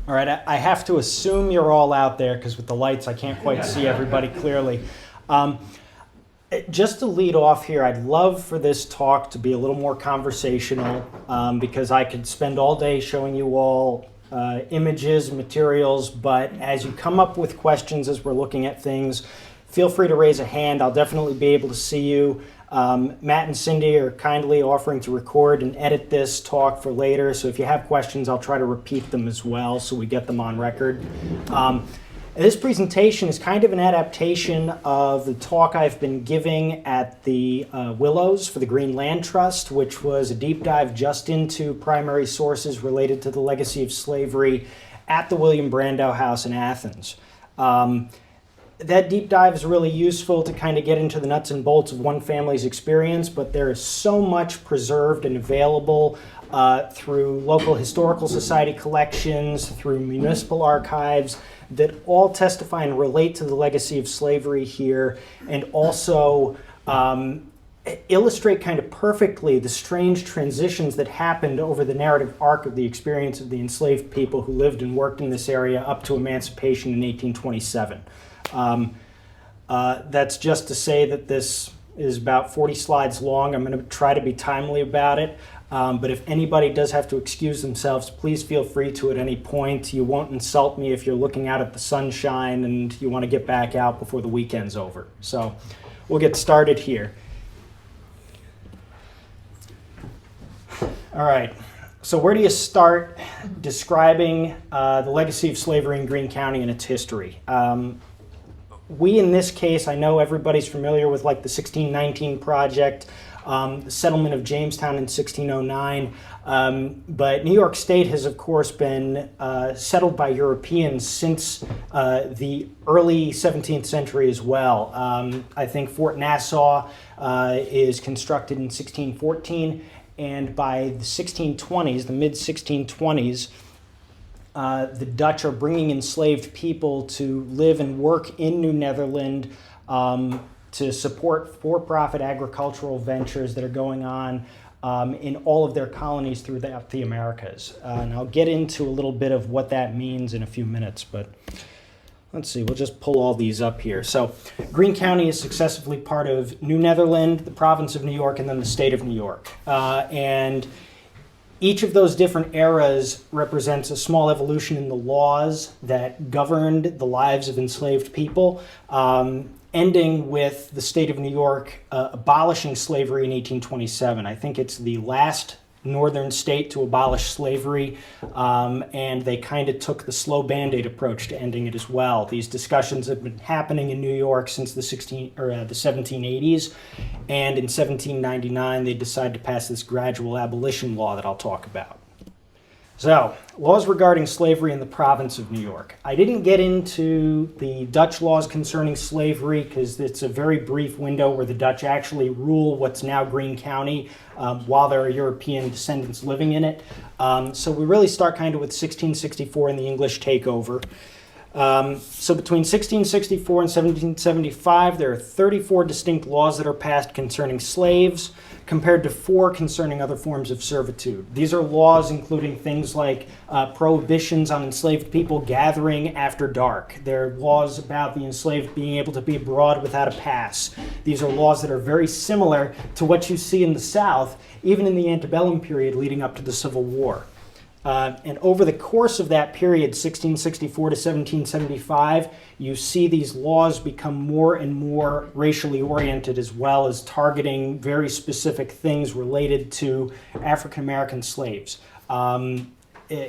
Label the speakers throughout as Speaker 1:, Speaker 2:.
Speaker 1: All right, I have to assume you're all out there because with the lights I can't quite see everybody clearly. Just to lead off here, I'd love for this talk to be a little more conversational because I could spend all day showing you all images, materials, but as you come up with questions as we're looking at things, feel free to raise a hand. I'll definitely be able to see you. Matt and Cindy are kindly offering to record and edit this talk for later, so if you have questions, I'll try to repeat them as well so we get them on record. This presentation is kind of an adaptation of the talk I've been giving at the Willows for the Green Land Trust, which was a deep dive just into primary sources related to the legacy of slavery at the William Brandow House in Athens. That deep dive is really useful to kind of get into the nuts and bolts of one family's experience, but there is so much preserved and available through local historical society collections, through municipal archives, that all testify and relate to the legacy of slavery here, and also illustrate kind of perfectly the strange transitions that happened over the narrative arc of the experience of the enslaved people who lived and worked in this area up to emancipation in 1827. That's just to say that this is about 40 slides long. I'm going to try to be timely about it. But if anybody does have to excuse themselves, please feel free to at any point. You won't insult me if you're looking out at the sunshine and you want to get back out before the weekend's over. So we'll get started here. All right. So where do you start describing the legacy of slavery in Greene County and its history? We, in this case, I know everybody's familiar with like the 1619 project, the settlement of Jamestown in 1609, but New York State has, of course, been settled by Europeans since the early 17th century as well. I think Fort Nassau is constructed in 1614, and by the 1620s, the mid-1620s, the Dutch are bringing enslaved people to live and work in New Netherland to support for-profit agricultural ventures that are going on in all of their colonies throughout the Americas. And I'll get into a little bit of what that means in a few minutes, but let's see, we'll just pull all these up here. So Greene County is successively part of New Netherland, the province of New York, and then the state of New York. And each of those different eras represents a small evolution in the laws that governed the lives of enslaved people, ending with the state of New York abolishing slavery in 1827. I think it's the last northern state to abolish slavery, and they kind of took the slow Band-Aid approach to ending it as well. These discussions have been happening in New York since the 1780s, and in 1799 they decided to pass this gradual abolition law that I'll talk about. So, laws regarding slavery in the province of New York. I didn't get into the Dutch laws concerning slavery because it's a very brief window where the Dutch actually rule what's now Greene County while there are European descendants living in it. So we really start kind of with 1664 and the English takeover. So between 1664 and 1775, there are 34 distinct laws that are passed concerning slaves, compared to 4 concerning other forms of servitude. These are laws including things like prohibitions on enslaved people gathering after dark. There are laws about the enslaved being able to be abroad without a pass. These are laws that are very similar to what you see in the South, even in the antebellum period leading up to the Civil War. And over the course of that period, 1664 to 1775, you see these laws become more and more racially oriented, as well as targeting very specific things related to African American slaves.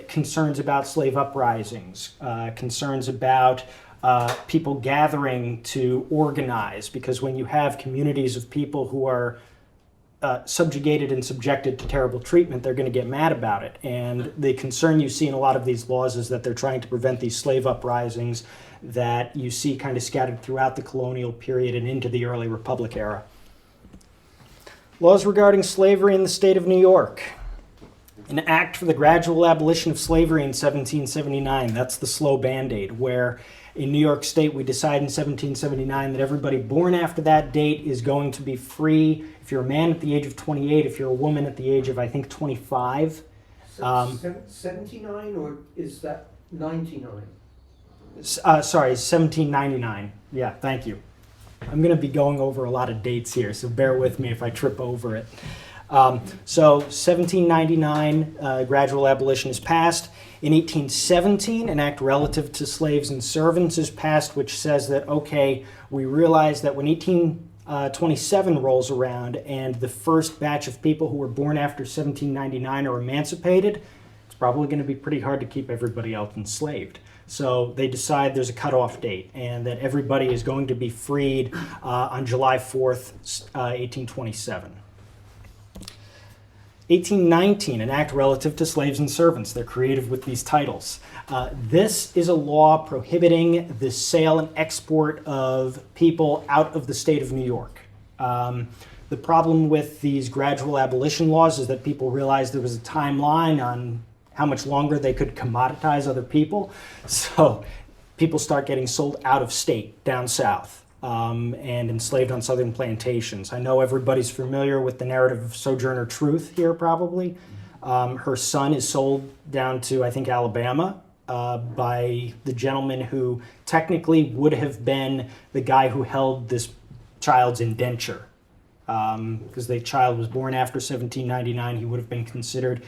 Speaker 1: Concerns about slave uprisings, concerns about people gathering to organize, because when you have communities of people who are subjugated and subjected to terrible treatment, they're going to get mad about it. And the concern you see in a lot of these laws is that they're trying to prevent these slave uprisings that you see kind of scattered throughout the colonial period and into the early Republic era. Laws regarding slavery in the state of New York. An act for the gradual abolition of slavery in 1779. That's the slow Band-Aid, where in New York State we decided in 1779 that everybody born after that date is going to be free. If you're a man at the age of 28, if you're a woman at the age of, I think, 25.
Speaker 2: 79, or is that 99.
Speaker 1: Sorry, 1799. Yeah, thank you. I'm going to be going over a lot of dates here, so bear with me if I trip over it. So 1799, gradual abolition is passed. In 1817, an act relative to slaves and servants is passed, which says that, okay, we realize that when 1827 rolls around and the first batch of people who were born after 1799 are emancipated, it's probably going to be pretty hard to keep everybody else enslaved. So they decide there's a cutoff date and that everybody is going to be freed on July 4th, 1827. 1819, an act relative to slaves and servants. They're creative with these titles. This is a law prohibiting the sale and export of people out of the state of New York. The problem with these gradual abolition laws is that people realized there was a timeline on how much longer they could commoditize other people. So people start getting sold out of state down south. And enslaved on southern plantations. I know everybody's familiar with the narrative of Sojourner Truth here, probably. Her son is sold down to, I think, Alabama by the gentleman who technically would have been the guy who held this child's indenture. Because the child was born after 1799, he would have been considered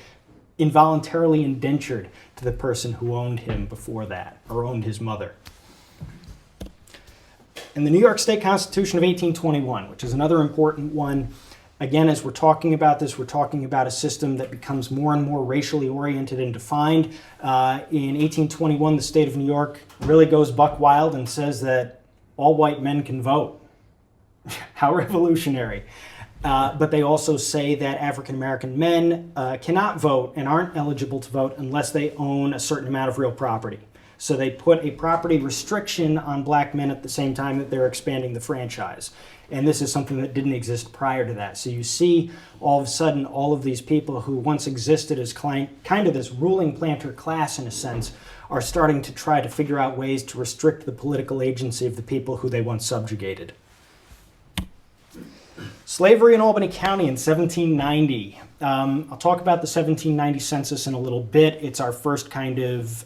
Speaker 1: involuntarily indentured to the person who owned him before that, or owned his mother. And the New York State Constitution of 1821, which is another important one. Again, as we're talking about this, we're talking about a system that becomes more and more racially oriented and defined. In 1821, the state of New York really goes buck wild and says that all white men can vote. How revolutionary. But they also say that African American men cannot vote and aren't eligible to vote unless they own a certain amount of real property. So they put a property restriction on black men at the same time that they're expanding the franchise. And this is something that didn't exist prior to that. So you see all of a sudden all of these people who once existed as kind of this ruling planter class in a sense are starting to try to figure out ways to restrict the political agency of the people who they once subjugated. Slavery in Albany County in 1790. I'll talk about the 1790 census in a little bit. It's our first kind of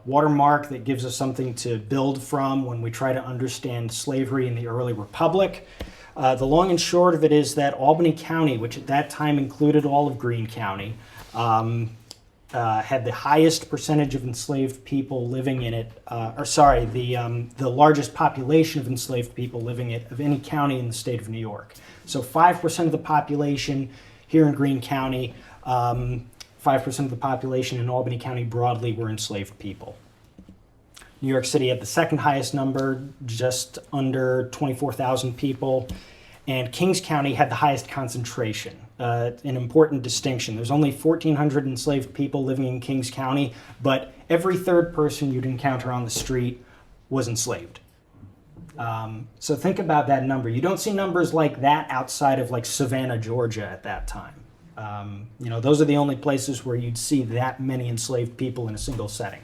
Speaker 1: watermark that gives us something to build from when we try to understand slavery in the early republic. The long and short of it is that Albany County, which at that time included all of Greene County, had the highest percentage of enslaved people living in it, the largest population of enslaved people living in it of any county in the state of New York. So 5% of the population here in Greene County, 5% of the population in Albany County broadly were enslaved people. New York City had the second highest number, just under 24,000 people, and Kings County had the highest concentration. An important distinction. There's only 1,400 enslaved people living in Kings County, but every third person you'd encounter on the street was enslaved. So think about that number. You don't see numbers like that outside of like Savannah, Georgia at that time. Those are the only places where you'd see that many enslaved people in a single setting.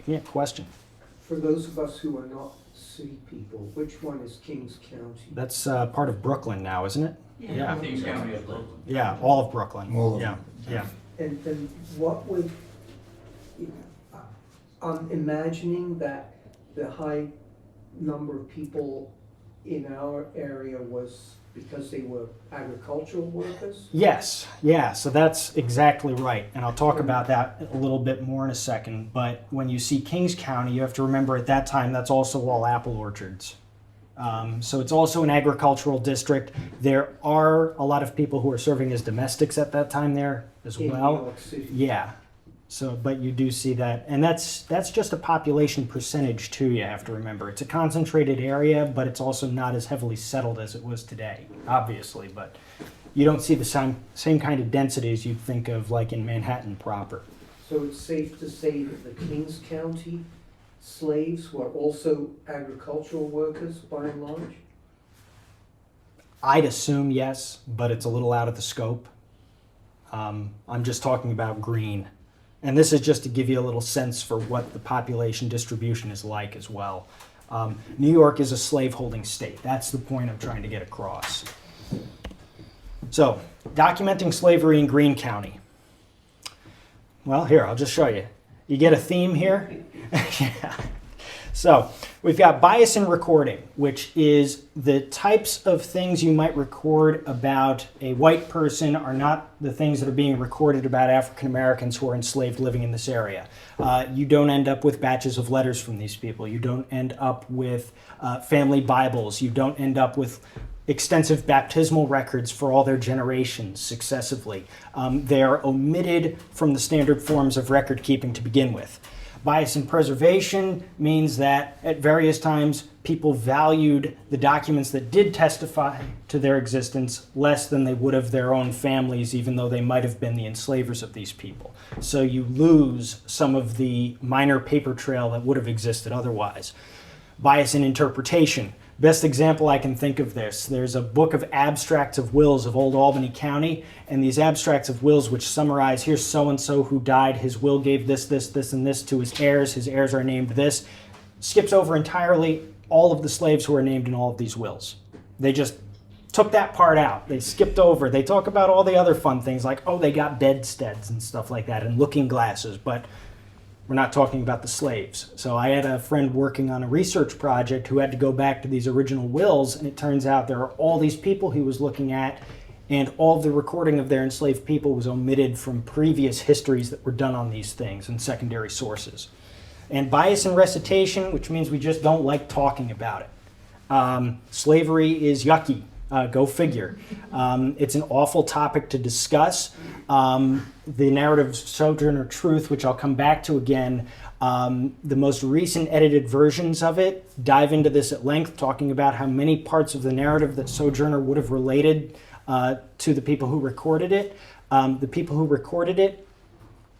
Speaker 1: Yeah, question.
Speaker 2: For those of us who are not city people, which one is Kings County?
Speaker 1: That's part of Brooklyn now, isn't it?
Speaker 3: Yeah. Kings County is Brooklyn.
Speaker 1: Yeah, all of Brooklyn.
Speaker 4: All of
Speaker 1: yeah,
Speaker 4: them.
Speaker 1: yeah.
Speaker 2: And what would, I'm imagining that the high number of people in our area was because they were agricultural workers?
Speaker 1: Yes, yeah, so that's exactly right. And I'll talk about that a little bit more in a second. But when you see Kings County, you have to remember at that time that's also all apple orchards. So it's also an agricultural district. There are a lot of people who are serving as domestics at that time there as well.
Speaker 2: New York City.
Speaker 1: Yeah. So, but you do see that, and that's just a population percentage too. You have to remember it's a concentrated area, but it's also not as heavily settled as it was today, obviously. But you don't see the same kind of density as you'd think of, like in Manhattan proper.
Speaker 2: So it's safe to say that the Kings County slaves were also agricultural workers by and large?
Speaker 1: I'd assume yes, but it's a little out of the scope. I'm just talking about Greene. And this is just to give you a little sense for what the population distribution is like as well. New York is a slaveholding state. That's the point I'm trying to get across. So, documenting slavery in Greene County. Well, here, I'll just show you. You get a theme here? Yeah. So we've got bias in recording, which is the types of things you might record about a white person are not the things that are being recorded about African Americans who are enslaved living in this area. You don't end up with batches of letters from these people. You don't end up with family Bibles. You don't end up with extensive baptismal records for all their generations successively. They are omitted from the standard forms of record keeping to begin with. Bias in preservation means that at various times people valued the documents that did testify to their existence less than they would have their own families, even though they might have been the enslavers of these people. So you lose some of the minor paper trail that would have existed otherwise. Bias in interpretation. Best example I can think of this, there's a book of abstracts of wills of Old Albany County, and these abstracts of wills which summarize, here's so-and-so who died, his will gave this, this, and this to his heirs are named this, skips over entirely all of the slaves who are named in all of these wills. They just took that part out. They skipped over. They talk about all the other fun things like, oh, they got bedsteads and stuff like that, and looking glasses, but we're not talking about the slaves. So I had a friend working on a research project who had to go back to these original wills, and it turns out there are all these people he was looking at, and all of the recording of their enslaved people was omitted from previous histories that were done on these things and secondary sources. And bias in recitation, which means we just don't like talking about it. Slavery is yucky. Go figure. It's an awful topic to discuss. The narrative of Sojourner Truth, which I'll come back to again, the most recent edited versions of it dive into this at length, talking about how many parts of the narrative that Sojourner would have related to the people who recorded it. The people who recorded it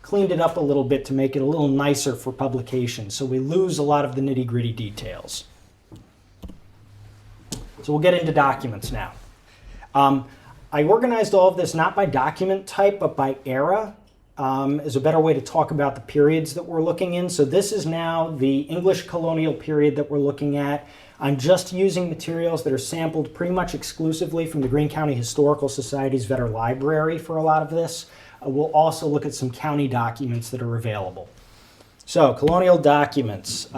Speaker 1: cleaned it up a little bit to make it a little nicer for publication, so we lose a lot of the nitty-gritty details. So we'll get into documents now. I organized all of this not by document type, but by era, is a better way to talk about the periods that we're looking in. So this is now the English colonial period that we're looking at. I'm just using materials that are sampled pretty much exclusively from the Greene County Historical Society's Vetter Library for a lot of this. We'll also look at some county documents that are available. So colonial documents.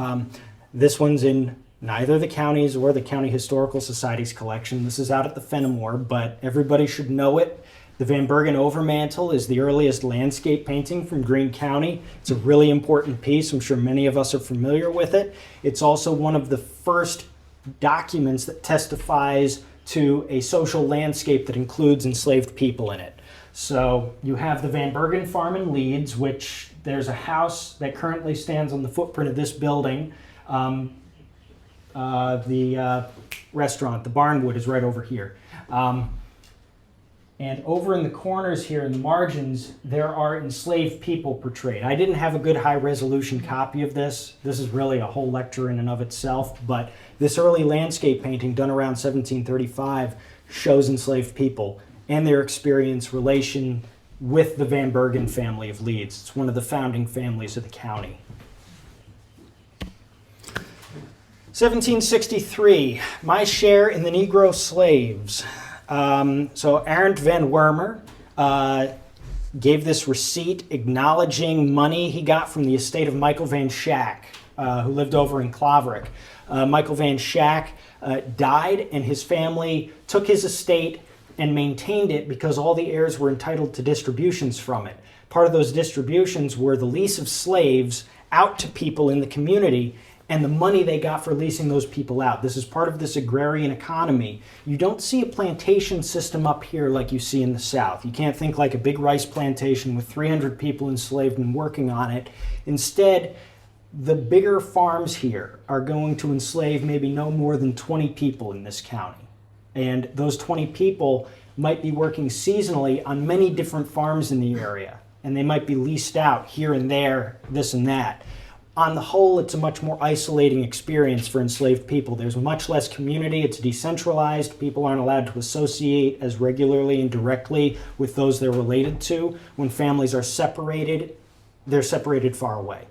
Speaker 1: This one's in neither the counties or the County Historical Society's collection. This is out at the Fenimore, but everybody should know it. The Van Bergen overmantel is the earliest landscape painting from Greene County. It's a really important piece. I'm sure many of us are familiar with it. It's also one of the first documents that testifies to a social landscape that includes enslaved people in it. So you have the Van Bergen farm in Leeds, which there's a house that currently stands on the footprint of this building. The restaurant, the Barnwood, is right over here. And over in the corners here, in the margins, there are enslaved people portrayed. I didn't have a good high-resolution copy of this. This is really a whole lecture in and of itself, but this early landscape painting done around 1735 shows enslaved people and their experience relation with the Van Bergen family of Leeds. It's one of the founding families of the county. 1763, my share in the Negro slaves. So Arent van Wormer gave this receipt acknowledging money he got from the estate of Michael Van Schack, who lived over in Claverick. Michael Van Schack died, and his family took his estate and maintained it because all the heirs were entitled to distributions from it. Part of those distributions were the lease of slaves out to people in the community and the money they got for leasing those people out. This is part of this agrarian economy. You don't see a plantation system up here like you see in the South. You can't think like a big rice plantation with 300 people enslaved and working on it. Instead, the bigger farms here are going to enslave maybe no more than 20 people in this county. And those 20 people might be working seasonally on many different farms in the area. And they might be leased out here and there, this and that. On the whole, it's a much more isolating experience for enslaved people. There's much less community. It's decentralized. People aren't allowed to associate as regularly and directly with those they're related to. When families are separated, they're separated far away.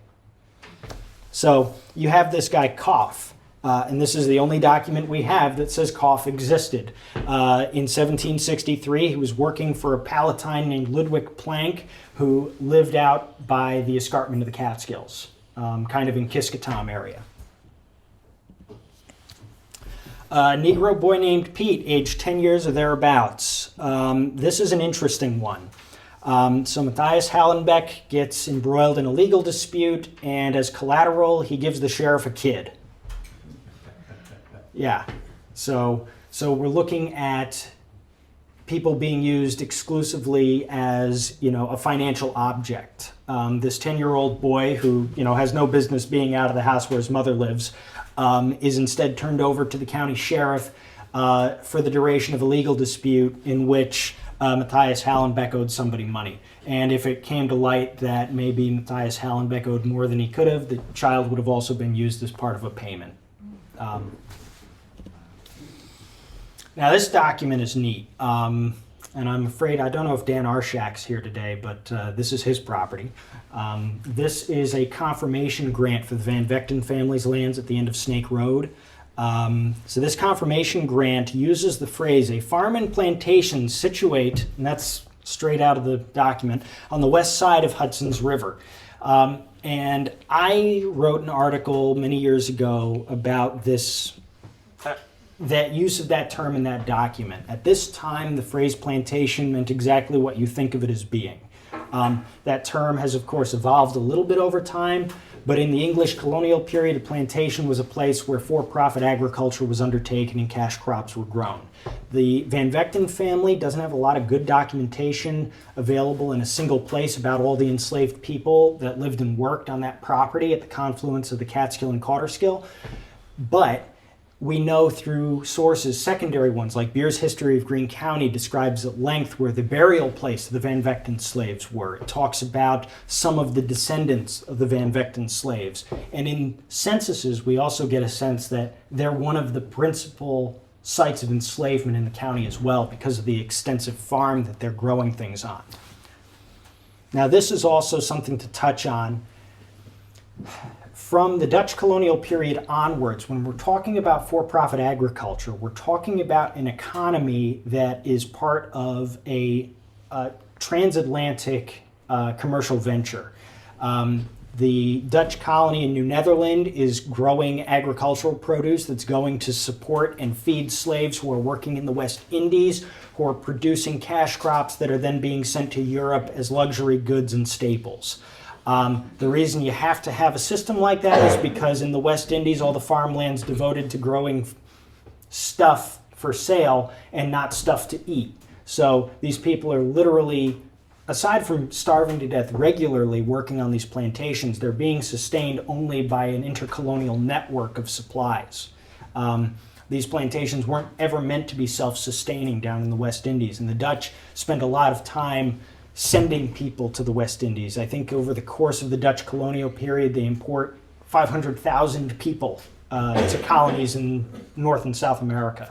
Speaker 1: So you have this guy Koff. And this is the only document we have that says Cough existed. In 1763, he was working for a Palatine named Ludwig Planck, who lived out by the escarpment of the Catskills, kind of in Kiskatom area. A Negro boy named Pete, aged 10 years or thereabouts. This is an interesting one. So Matthias Hallenbeck gets embroiled in a legal dispute, and as collateral, he gives the sheriff a kid. Yeah, so we're looking at people being used exclusively as, a financial object. This 10-year-old boy who, has no business being out of the house where his mother lives, is instead turned over to the county sheriff for the duration of a legal dispute in which Matthias Hallenbeck owed somebody money. And if it came to light that maybe Matthias Hallenbeck owed more than he could have, the child would have also been used as part of a payment. Now, this document is neat, and I'm afraid, I don't know if Dan Arshak's here today, but this is his property. This is a confirmation grant for the Van Vechten family's lands at the end of Snake Road. So this confirmation grant uses the phrase, a farm and plantation situate, and that's straight out of the document, on the west side of Hudson's River. And I wrote an article many years ago about this, that use of that term in that document. At this time, the phrase plantation meant exactly what you think of it as being. That term has, of course, evolved a little bit over time, but in the English colonial period, a plantation was a place where for-profit agriculture was undertaken and cash crops were grown. The Van Vechten family doesn't have a lot of good documentation available in a single place about all the enslaved people that lived and worked on that property at the confluence of the Catskill and Cotterskill, but we know through sources, secondary ones, like Beer's History of Greene County describes at length where the burial place of the Van Vechten slaves were. It talks about some of the descendants of the Van Vechten slaves. And in censuses, we also get a sense that they're one of the principal sites of enslavement in the county as well because of the extensive farm that they're growing things on. Now, this is also something to touch on. From the Dutch colonial period onwards, when we're talking about for-profit agriculture, we're talking about an economy that is part of a transatlantic commercial venture. The Dutch colony in New Netherland is growing agricultural produce that's going to support and feed slaves who are working in the West Indies, who are producing cash crops that are then being sent to Europe as luxury goods and staples. The reason you have to have a system like that is because in the West Indies, all the farmland's devoted to growing stuff for sale and not stuff to eat. So these people are literally, aside from starving to death regularly working on these plantations, they're being sustained only by an intercolonial network of supplies. These plantations weren't ever meant to be self-sustaining down in the West Indies, and the Dutch spent a lot of time sending people to the West Indies. I think over the course of the Dutch colonial period, they import 500,000 people to colonies in North and South America.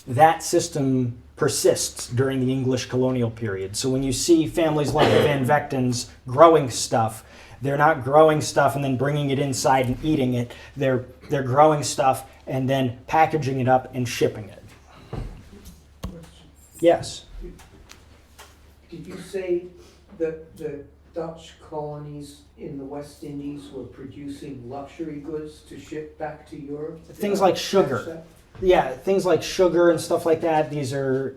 Speaker 1: That system persists during the English colonial period. So when you see families like the Van Vechtens growing stuff, they're not growing stuff and then bringing it inside and eating it. They're growing stuff and then packaging it up and shipping it. Yes?
Speaker 2: Did you say that the Dutch colonies in the West Indies were producing luxury goods to ship back to Europe?
Speaker 1: Things like sugar. Yeah, things like sugar and stuff like that. These are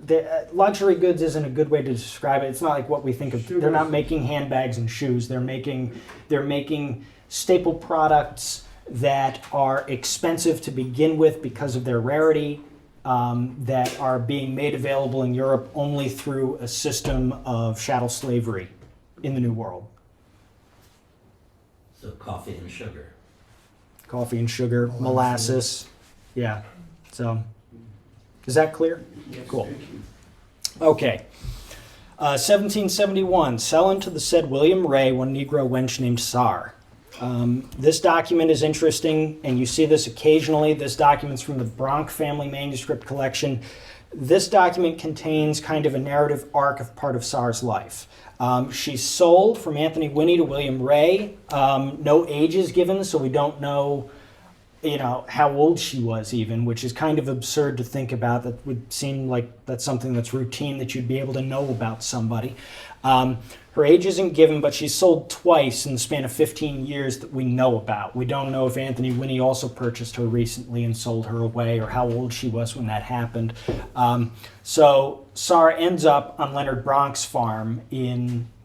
Speaker 1: luxury goods. Isn't a good way to describe it. It's not like what we think of.
Speaker 2: Sure.
Speaker 1: They're not making handbags and shoes. They're making staple products that are expensive to begin with because of their rarity. That are being made available in Europe only through a system of chattel slavery in the New World.
Speaker 4: So coffee and sugar.
Speaker 1: Coffee and sugar, molasses. Yeah. So, is that clear?
Speaker 2: Yes,
Speaker 1: Cool.
Speaker 2: thank you.
Speaker 1: Okay. 1771, selling to the said William Ray one Negro wench named Sar. This document is interesting, and you see this occasionally. This document's from the Bronk family manuscript collection. This document contains kind of a narrative arc of part of Sarah's life. She's sold from Anthony Winnie to William Ray. No age is given, so we don't know, how old she was even, which is kind of absurd to think about. That would seem like that's something that's routine that you'd be able to know about somebody. Her age isn't given, but she's sold twice in the span of 15 years that we know about. We don't know if Anthony Winnie also purchased her recently and sold her away, or how old she was when that happened. So Sarah ends up on Leonard Bronk's farm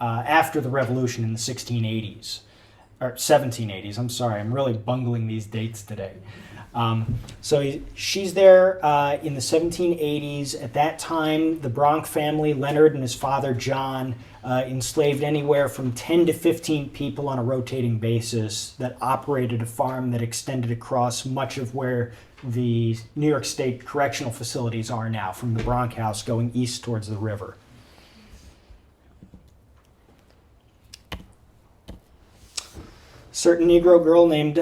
Speaker 1: after the Revolution in the 1680s. Or 1780s, I'm sorry, I'm really bungling these dates today. So she's there in the 1780s. At that time, the Bronk family, Leonard and his father John, enslaved anywhere from 10 to 15 people on a rotating basis that operated a farm that extended across much of where the New York State correctional facilities are now, from the Bronk House going east towards the river. Certain Negro girl named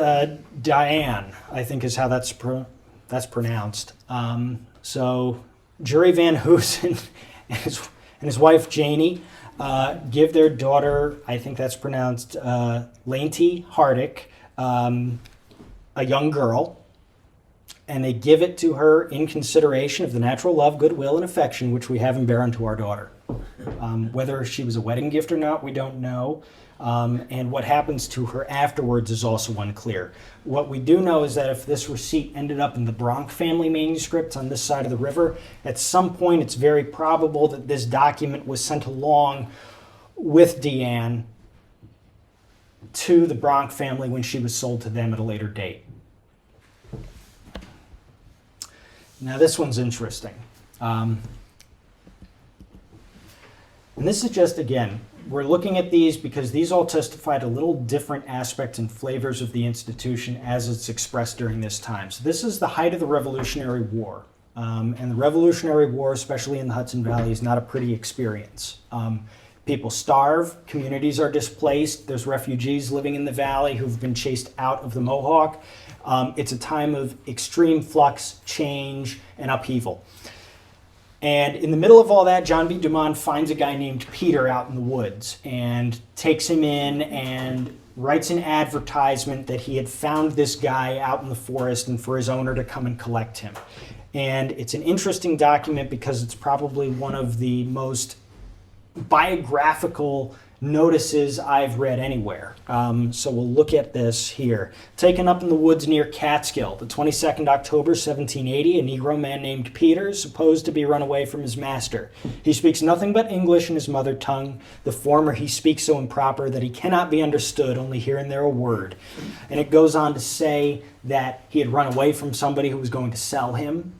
Speaker 1: Diane, I think is how that's pronounced. So Jury Van Hoosen and his wife Janie give their daughter, I think that's pronounced Lainty Hardick, a young girl, and they give it to her in consideration of the natural love, goodwill, and affection which we have and bear unto our daughter. Whether she was a wedding gift or not, we don't know. And what happens to her afterwards is also unclear. What we do know is that if this receipt ended up in the Bronk family manuscripts on this side of the river, at some point it's very probable that this document was sent along with Deanne to the Bronk family when she was sold to them at a later date. Now this one's interesting. And this is just, again, we're looking at these because these all testify to little different aspects and flavors of the institution as it's expressed during this time. So this is the height of the Revolutionary War. And the Revolutionary War, especially in the Hudson Valley, is not a pretty experience. People starve, communities are displaced, there's refugees living in the valley who've been chased out of the Mohawk. It's a time of extreme flux, change, and upheaval. And in the middle of all that, John B. Dumont finds a guy named Peter out in the woods and takes him in and writes an advertisement that he had found this guy out in the forest and for his owner to come and collect him. And it's an interesting document because it's probably one of the most biographical notices I've read anywhere. So we'll look at this here. Taken up in the woods near Catskill, the 22nd October, 1780, a Negro man named Peter is supposed to be run away from his master. He speaks nothing but English in his mother tongue. The former he speaks so improper that he cannot be understood, only here and there a word. And it goes on to say that he had run away from somebody who was going to sell him.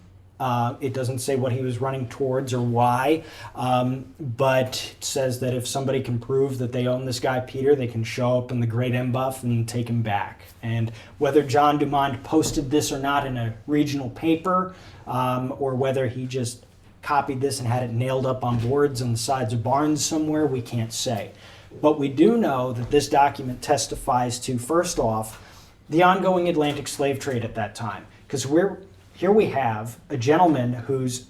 Speaker 1: It doesn't say what he was running towards or why, but it says that if somebody can prove that they own this guy Peter, they can show up in the Great Embuff and take him back. And whether John Dumont posted this or not in a regional paper, or whether he just copied this and had it nailed up on boards on the sides of barns somewhere, we can't say. But we do know that this document testifies to, first off, the ongoing Atlantic slave trade at that time. Because here we have a gentleman who's,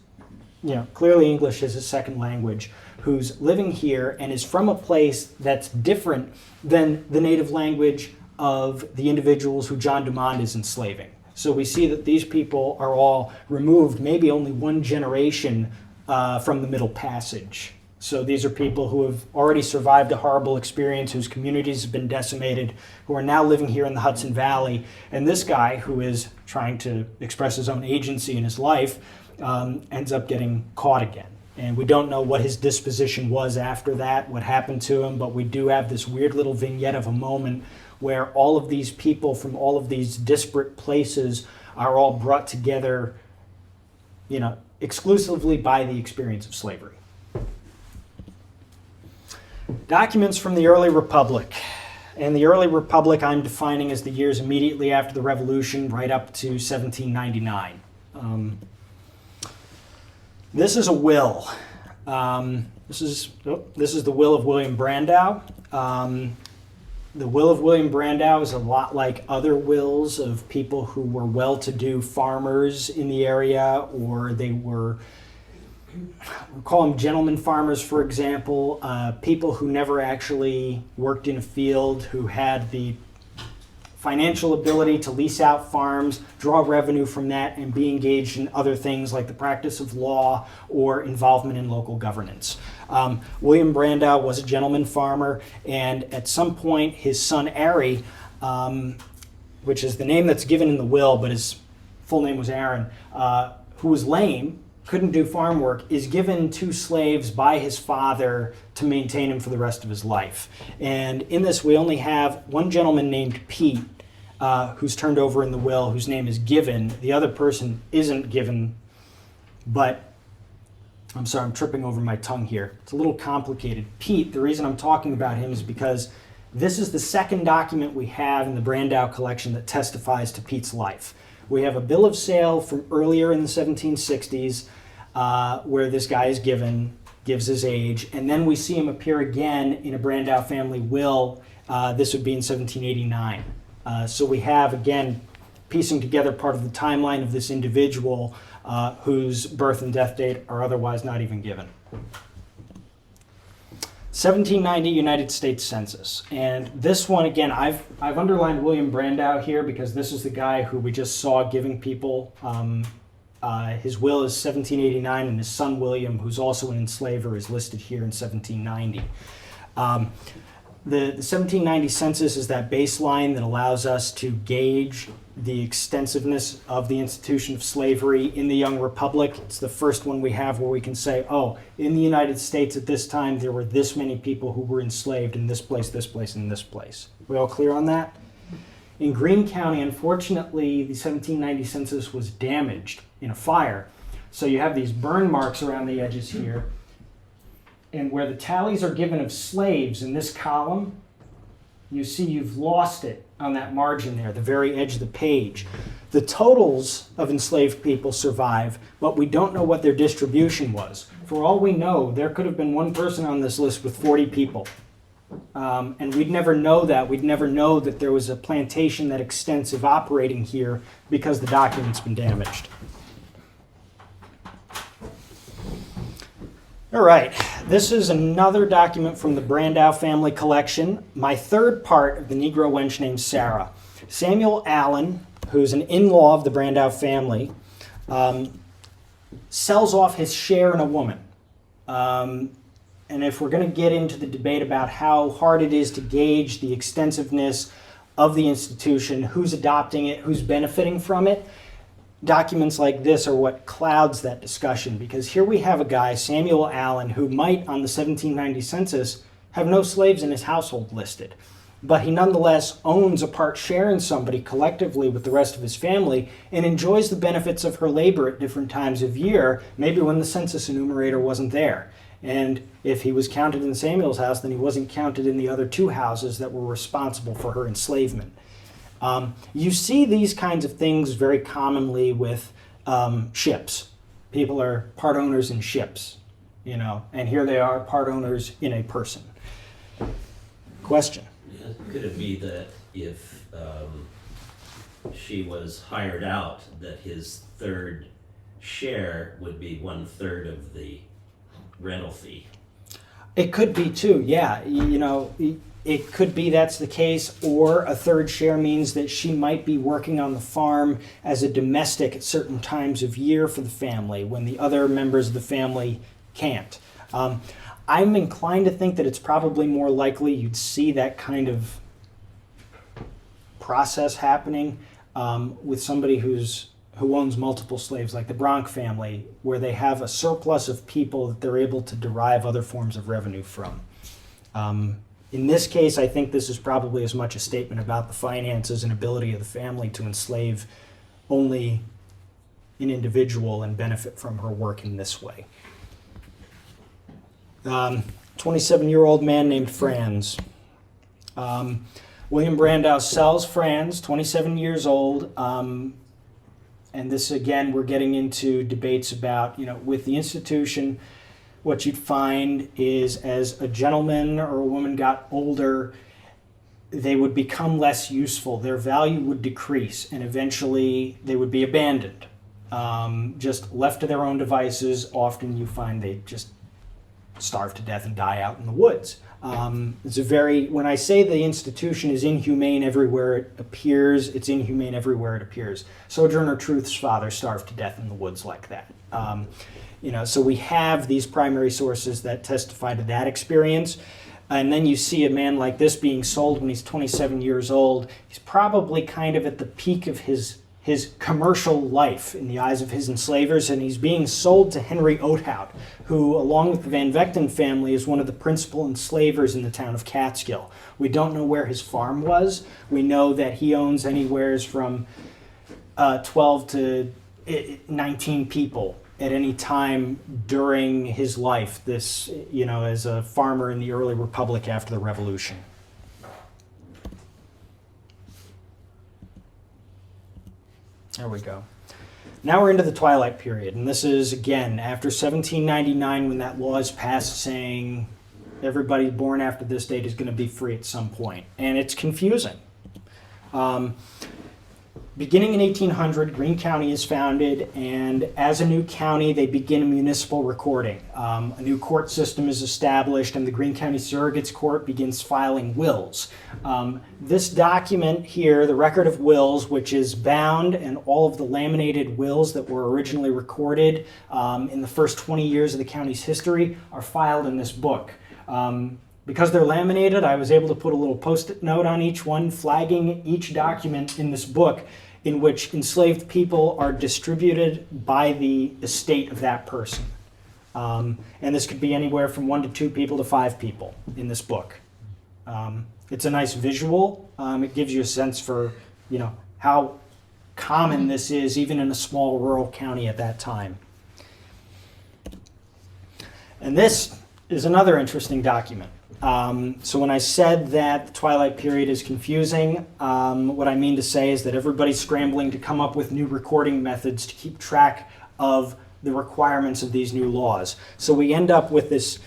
Speaker 1: clearly English is his second language, who's living here and is from a place that's different than the native language of the individuals who John Dumont is enslaving. So we see that these people are all removed maybe only one generation from the Middle Passage. So these are people who have already survived a horrible experience, whose communities have been decimated, who are now living here in the Hudson Valley. And this guy, who is trying to express his own agency in his life, ends up getting caught again. And we don't know what his disposition was after that, what happened to him, but we do have this weird little vignette of a moment where all of these people from all of these disparate places are all brought together, exclusively by the experience of slavery. Documents from the early Republic. And the early Republic I'm defining as the years immediately after the Revolution, right up to 1799. This is a will. This is the will of William Brandow. The will of William Brandow is a lot like other wills of people who were well-to-do farmers in the area, or they were we call them gentleman farmers, for example, people who never actually worked in a field, who had the financial ability to lease out farms, draw revenue from that, and be engaged in other things like the practice of law or involvement in local governance. William Brandow was a gentleman farmer, and at some point his son Ari, which is the name that's given in the will, but his full name was Aaron, who was lame, couldn't do farm work, is given 2 slaves by his father to maintain him for the rest of his life. And in this, we only have one gentleman named Pete, who's turned over in the will, whose name is given. The other person isn't given, but I'm sorry, I'm tripping over my tongue here. It's a little complicated. Pete, the reason I'm talking about him is because this is the second document we have in the Brandow collection that testifies to Pete's life. We have a bill of sale from earlier in the 1760s where this guy is gives his age, and then we see him appear again in a Brandow family will. This would be in 1789. So we have, again, piecing together part of the timeline of this individual whose birth and death date are otherwise not even given. 1790 United States Census. And this one, again, I've underlined William Brandow here because this is the guy who we just saw giving people. His will is 1789, and his son William, who's also an enslaver, is listed here in 1790. The 1790 census is that baseline that allows us to gauge the extensiveness of the institution of slavery in the young republic. It's the first one we have where we can say, oh, in the United States at this time, there were this many people who were enslaved in this place, and this place. We all clear on that? In Greene County, unfortunately, the 1790 census was damaged in a fire. So you have these burn marks around the edges here. And where the tallies are given of slaves in this column, you see you've lost it on that margin there, the very edge of the page. The totals of enslaved people survive, but we don't know what their distribution was. For all we know, there could have been one person on this list with 40 people. And we'd never know that. We'd never know that there was a plantation that extensive operating here because the document's been damaged. All right, this is another document from the Brandow family collection, my third part of the Negro wench named Sarah. Samuel Allen, who's an in-law of the Brandow family, sells off his share in a woman. And if we're going to get into the debate about how hard it is to gauge the extensiveness of the institution, who's adopting it, who's benefiting from it, documents like this are what clouds that discussion, because here we have a guy, Samuel Allen, who might, on the 1790 census, have no slaves in his household listed. But he nonetheless owns a part share in somebody collectively with the rest of his family and enjoys the benefits of her labor at different times of year, maybe when the census enumerator wasn't there. And if he was counted in Samuel's house, then he wasn't counted in the other 2 houses that were responsible for her enslavement. You see these kinds of things very commonly with ships. People are part owners in ships, and here they are, part owners in a person. Question?
Speaker 4: Yeah, could it be that if she was hired out, that his third share would be 1/3 of the rental fee?
Speaker 1: It could be too, yeah. It could be that's the case, or a third share means that she might be working on the farm as a domestic at certain times of year for the family when the other members of the family can't. I'm inclined to think that it's probably more likely you'd see that kind of process happening with somebody who owns multiple slaves, like the Bronk family, where they have a surplus of people that they're able to derive other forms of revenue from. In this case, I think this is probably as much a statement about the finances and ability of the family to enslave only an individual and benefit from her work in this way. 27-year-old man named Franz. William Brandow sells Franz, 27 years old. And this, again, we're getting into debates about, with the institution, what you'd find is as a gentleman or a woman got older, they would become less useful. Their value would decrease, and eventually they would be abandoned just left to their own devices, often you find they just starve to death and die out in the woods. It's a very, when I say the institution is inhumane everywhere it appears, it's inhumane everywhere it appears. Sojourner Truth's father starved to death in the woods like that. So we have these primary sources that testify to that experience. And then you see a man like this being sold when he's 27 years old. He's probably kind of at the peak of his commercial life in the eyes of his enslavers, and he's being sold to Henry Oathout, who, along with the Van Vechten family, is one of the principal enslavers in the town of Catskill. We don't know where his farm was. We know that he owns anywhere from 12 to 19 people at any time during his life, this, as a farmer in the early republic after the Revolution. There we go. Now we're into the Twilight period, and this is, again, after 1799 when that law is passed saying everybody born after this date is going to be free at some point. And it's confusing. Beginning in 1800, Greene County is founded, and as a new county, they begin a municipal recording. A new court system is established, and the Greene County Surrogates Court begins filing wills. This document here, the Record of Wills, which is bound, and all of the laminated wills that were originally recorded in the first 20 years of the county's history, are filed in this book. Because they're laminated, I was able to put a little post-it note on each one flagging each document in this book in which enslaved people are distributed by the estate of that person. And this could be anywhere from 1 to 2 people to 5 people in this book. It's a nice visual. It gives you a sense for, how common this is even in a small rural county at that time. And this is another interesting document. So when I said that the Twilight period is confusing, what I mean to say is that everybody's scrambling to come up with new recording methods to keep track of the requirements of these new laws. So we end up with this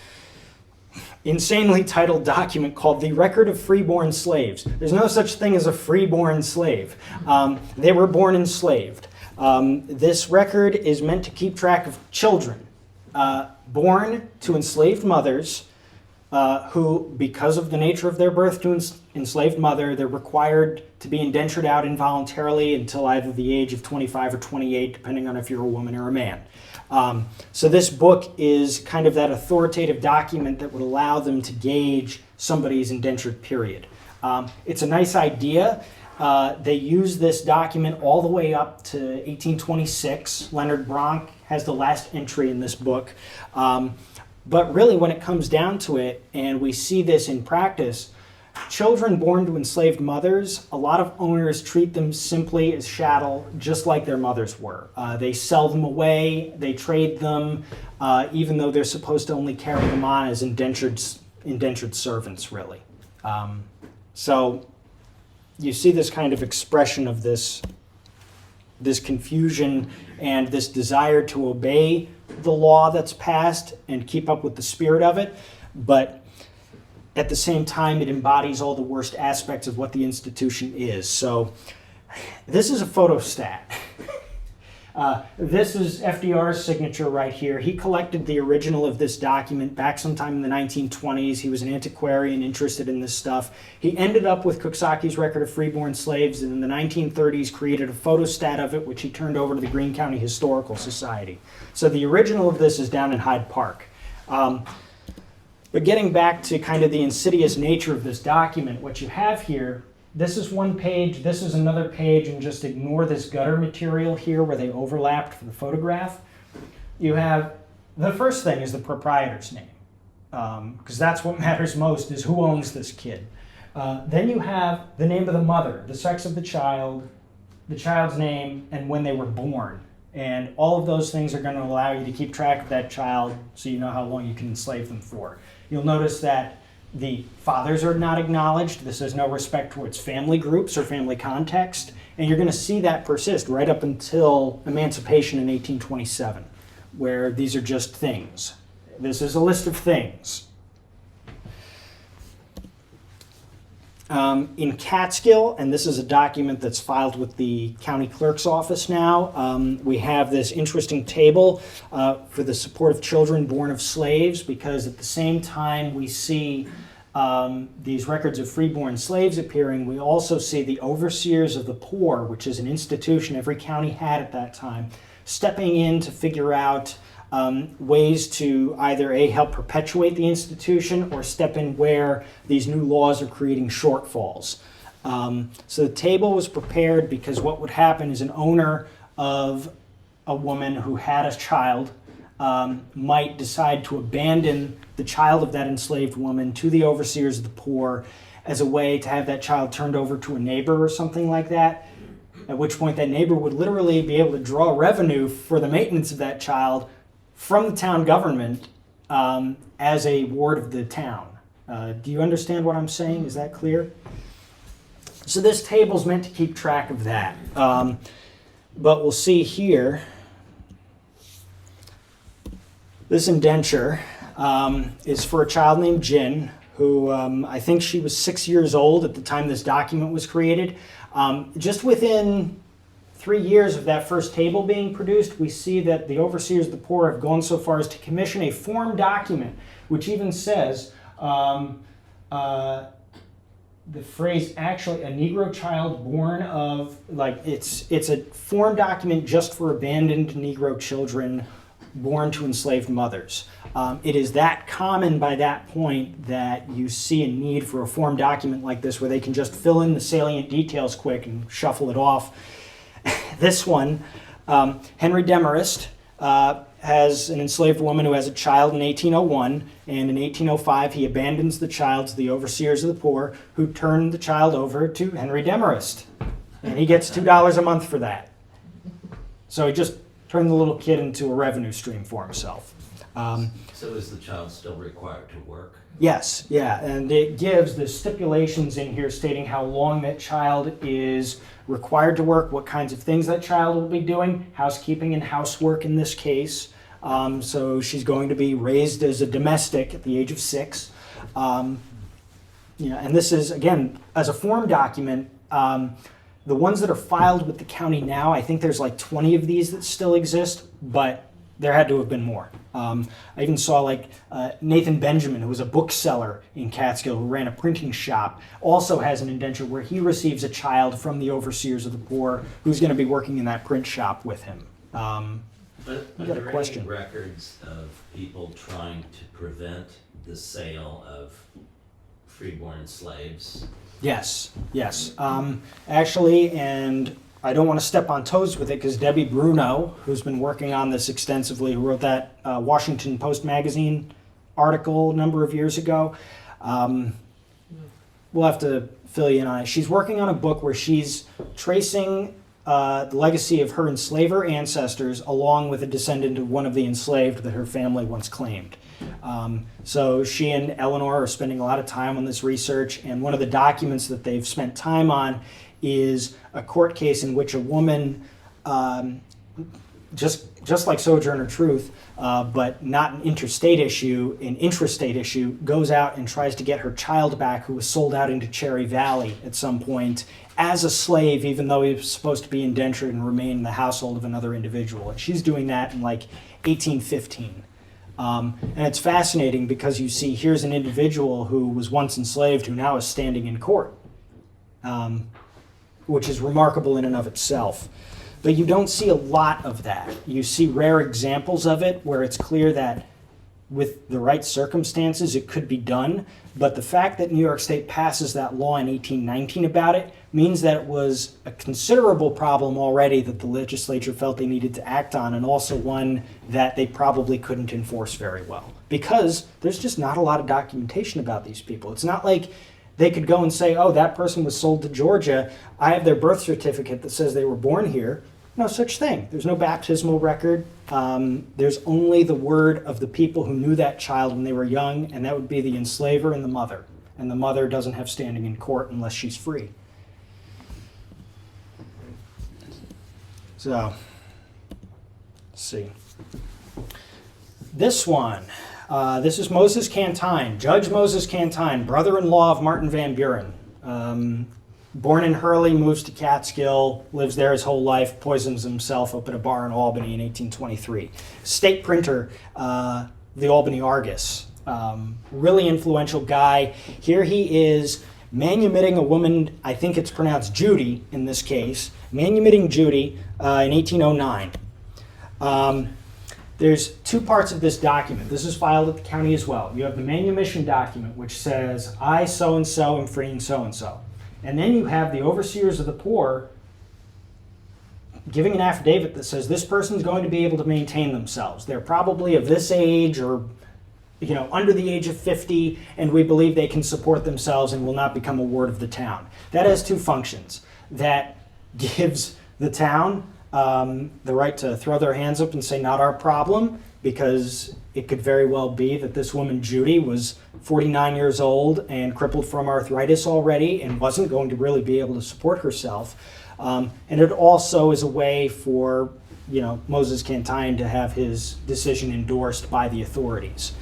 Speaker 1: insanely titled document called the Record of Freeborn Slaves. There's no such thing as a freeborn slave. They were born enslaved. This record is meant to keep track of children born to enslaved mothers, who, because of the nature of their birth to enslaved mother, they're required to be indentured out involuntarily until either the age of 25 or 28, depending on if you're a woman or a man. So this book is kind of that authoritative document that would allow them to gauge somebody's indentured period. It's a nice idea. They use this document all the way up to 1826. Leonard Bronk has the last entry in this book. But really, when it comes down to it, and we see this in practice, children born to enslaved mothers, a lot of owners treat them simply as chattel, just like their mothers were. They sell them away, they trade them, even though they're supposed to only carry them on as indentured servants, really. So you see this kind of expression of this confusion and this desire to obey the law that's passed and keep up with the spirit of it, but at the same time it embodies all the worst aspects of what the institution is. So this is a photostat. This is FDR's signature right here. He collected the original of this document back sometime in the 1920s. He was an antiquarian interested in this stuff. He ended up with Coxsackie's Record of Freeborn Slaves, and in the 1930s created a photostat of it, which he turned over to the Greene County Historical Society. So the original of this is down in Hyde Park. But getting back to kind of the insidious nature of this document, what you have here, this is one page, this is another page, and just ignore this gutter material here where they overlapped for the photograph. You have, the first thing is the proprietor's name, because that's what matters most, is who owns this kid. Then you have the name of the mother, the sex of the child's name, and when they were born. And all of those things are going to allow you to keep track of that child so you know how long you can enslave them for. You'll notice that the fathers are not acknowledged. This has no respect towards family groups or family context. And you're going to see that persist right up until emancipation in 1827, where these are just things. This is a list of things. In Catskill, and this is a document that's filed with the county clerk's office now, we have this interesting table for the support of children born of slaves, because at the same time we see these records of freeborn slaves appearing, we also see the overseers of the poor, which is an institution every county had at that time, stepping in to figure out ways to either help perpetuate the institution or step in where these new laws are creating shortfalls. So the table was prepared because what would happen is an owner of a woman who had a child might decide to abandon the child of that enslaved woman to the overseers of the poor as a way to have that child turned over to a neighbor or something like that, at which point that neighbor would literally be able to draw revenue for the maintenance of that child from the town government as a ward of the town. Do you understand what I'm saying? Is that clear? So this table's meant to keep track of that. But we'll see here, this indenture is for a child named Jin, who I think she was 6 years old at the time this document was created. Just within 3 years of that first table being produced, we see that the overseers of the poor have gone so far as to commission a form document, which even says the phrase, actually, a Negro child born of, like, it's a form document just for abandoned Negro children born to enslaved mothers. It is that common by that point that you see a need for a form document like this where they can just fill in the salient details quick and shuffle it off. This one, Henry Demarest has an enslaved woman who has a child in 1801, and in 1805 he abandons the child to the overseers of the poor, who turn the child over to Henry Demarest, and he gets $2 a month for that. So he just turned the little kid into a revenue stream for himself.
Speaker 4: So is the child still required to work?
Speaker 1: Yes, yeah, and it gives the stipulations in here stating how long that child is required to work, what kinds of things that child will be doing, housekeeping and housework in this case. So she's going to be raised as a domestic at the age of 6. And this is, again, as a form document, the ones that are filed with the county now, I think there's like 20 of these that still exist, but there had to have been more. I even saw Nathan Benjamin, who was a bookseller in Catskill, who ran a printing shop, also has an indenture where he receives a child from the overseers of the poor who's going to be working in that print shop with him.
Speaker 4: Are
Speaker 1: You got a
Speaker 4: there
Speaker 1: question?
Speaker 4: any records of people trying to prevent the sale of freeborn slaves?
Speaker 1: Yes. Actually, and I don't want to step on toes with it because Debbie Bruno, who's been working on this extensively, who wrote that Washington Post magazine article a number of years ago, we'll have to fill you in on it. She's working on a book where she's tracing the legacy of her enslaver ancestors along with a descendant of one of the enslaved that her family once claimed. So she and Eleanor are spending a lot of time on this research, and one of the documents that they've spent time on is a court case in which a woman, just like Sojourner Truth, but not an interstate issue, an intrastate issue, goes out and tries to get her child back, who was sold out into Cherry Valley at some point as a slave, even though he was supposed to be indentured and remain in the household of another individual. And she's doing that in 1815. And it's fascinating because you see here's an individual who was once enslaved who now is standing in court, which is remarkable in and of itself. But you don't see a lot of that. You see rare examples of it where it's clear that with the right circumstances it could be done. But the fact that New York State passes that law in 1819 about it means that it was a considerable problem already that the legislature felt they needed to act on, and also one that they probably couldn't enforce very well. Because there's just not a lot of documentation about these people. It's not like they could go and say, oh, that person was sold to Georgia. I have their birth certificate that says they were born here. No such thing. There's no baptismal record. There's only the word of the people who knew that child when they were young, and that would be the enslaver and the mother. And the mother doesn't have standing in court unless she's free. So, let's see. This one. This is Moses Cantine, Judge Moses Cantine, brother-in-law of Martin Van Buren. Born in Hurley, moves to Catskill, lives there his whole life, poisons himself up at a bar in Albany in 1823. State printer, the Albany Argus. Really influential guy. Here he is manumitting a woman, I think it's pronounced Judy in this case, manumitting Judy in 1809. There's two parts of this document. This is filed at the county as well. You have the manumission document, which says, I so-and-so am freeing so-and-so. And then you have the overseers of the poor giving an affidavit that says this person's going to be able to maintain themselves. They're probably of this age or under the age of 50, and we believe they can support themselves and will not become a ward of the town. That has two functions. That gives the town the right to throw their hands up and say, not our problem, because it could very well be that this woman, Judy, was 49 years old and crippled from arthritis already and wasn't going to really be able to support herself. And it also is a way for, Moses Cantine to have his decision endorsed by the authorities.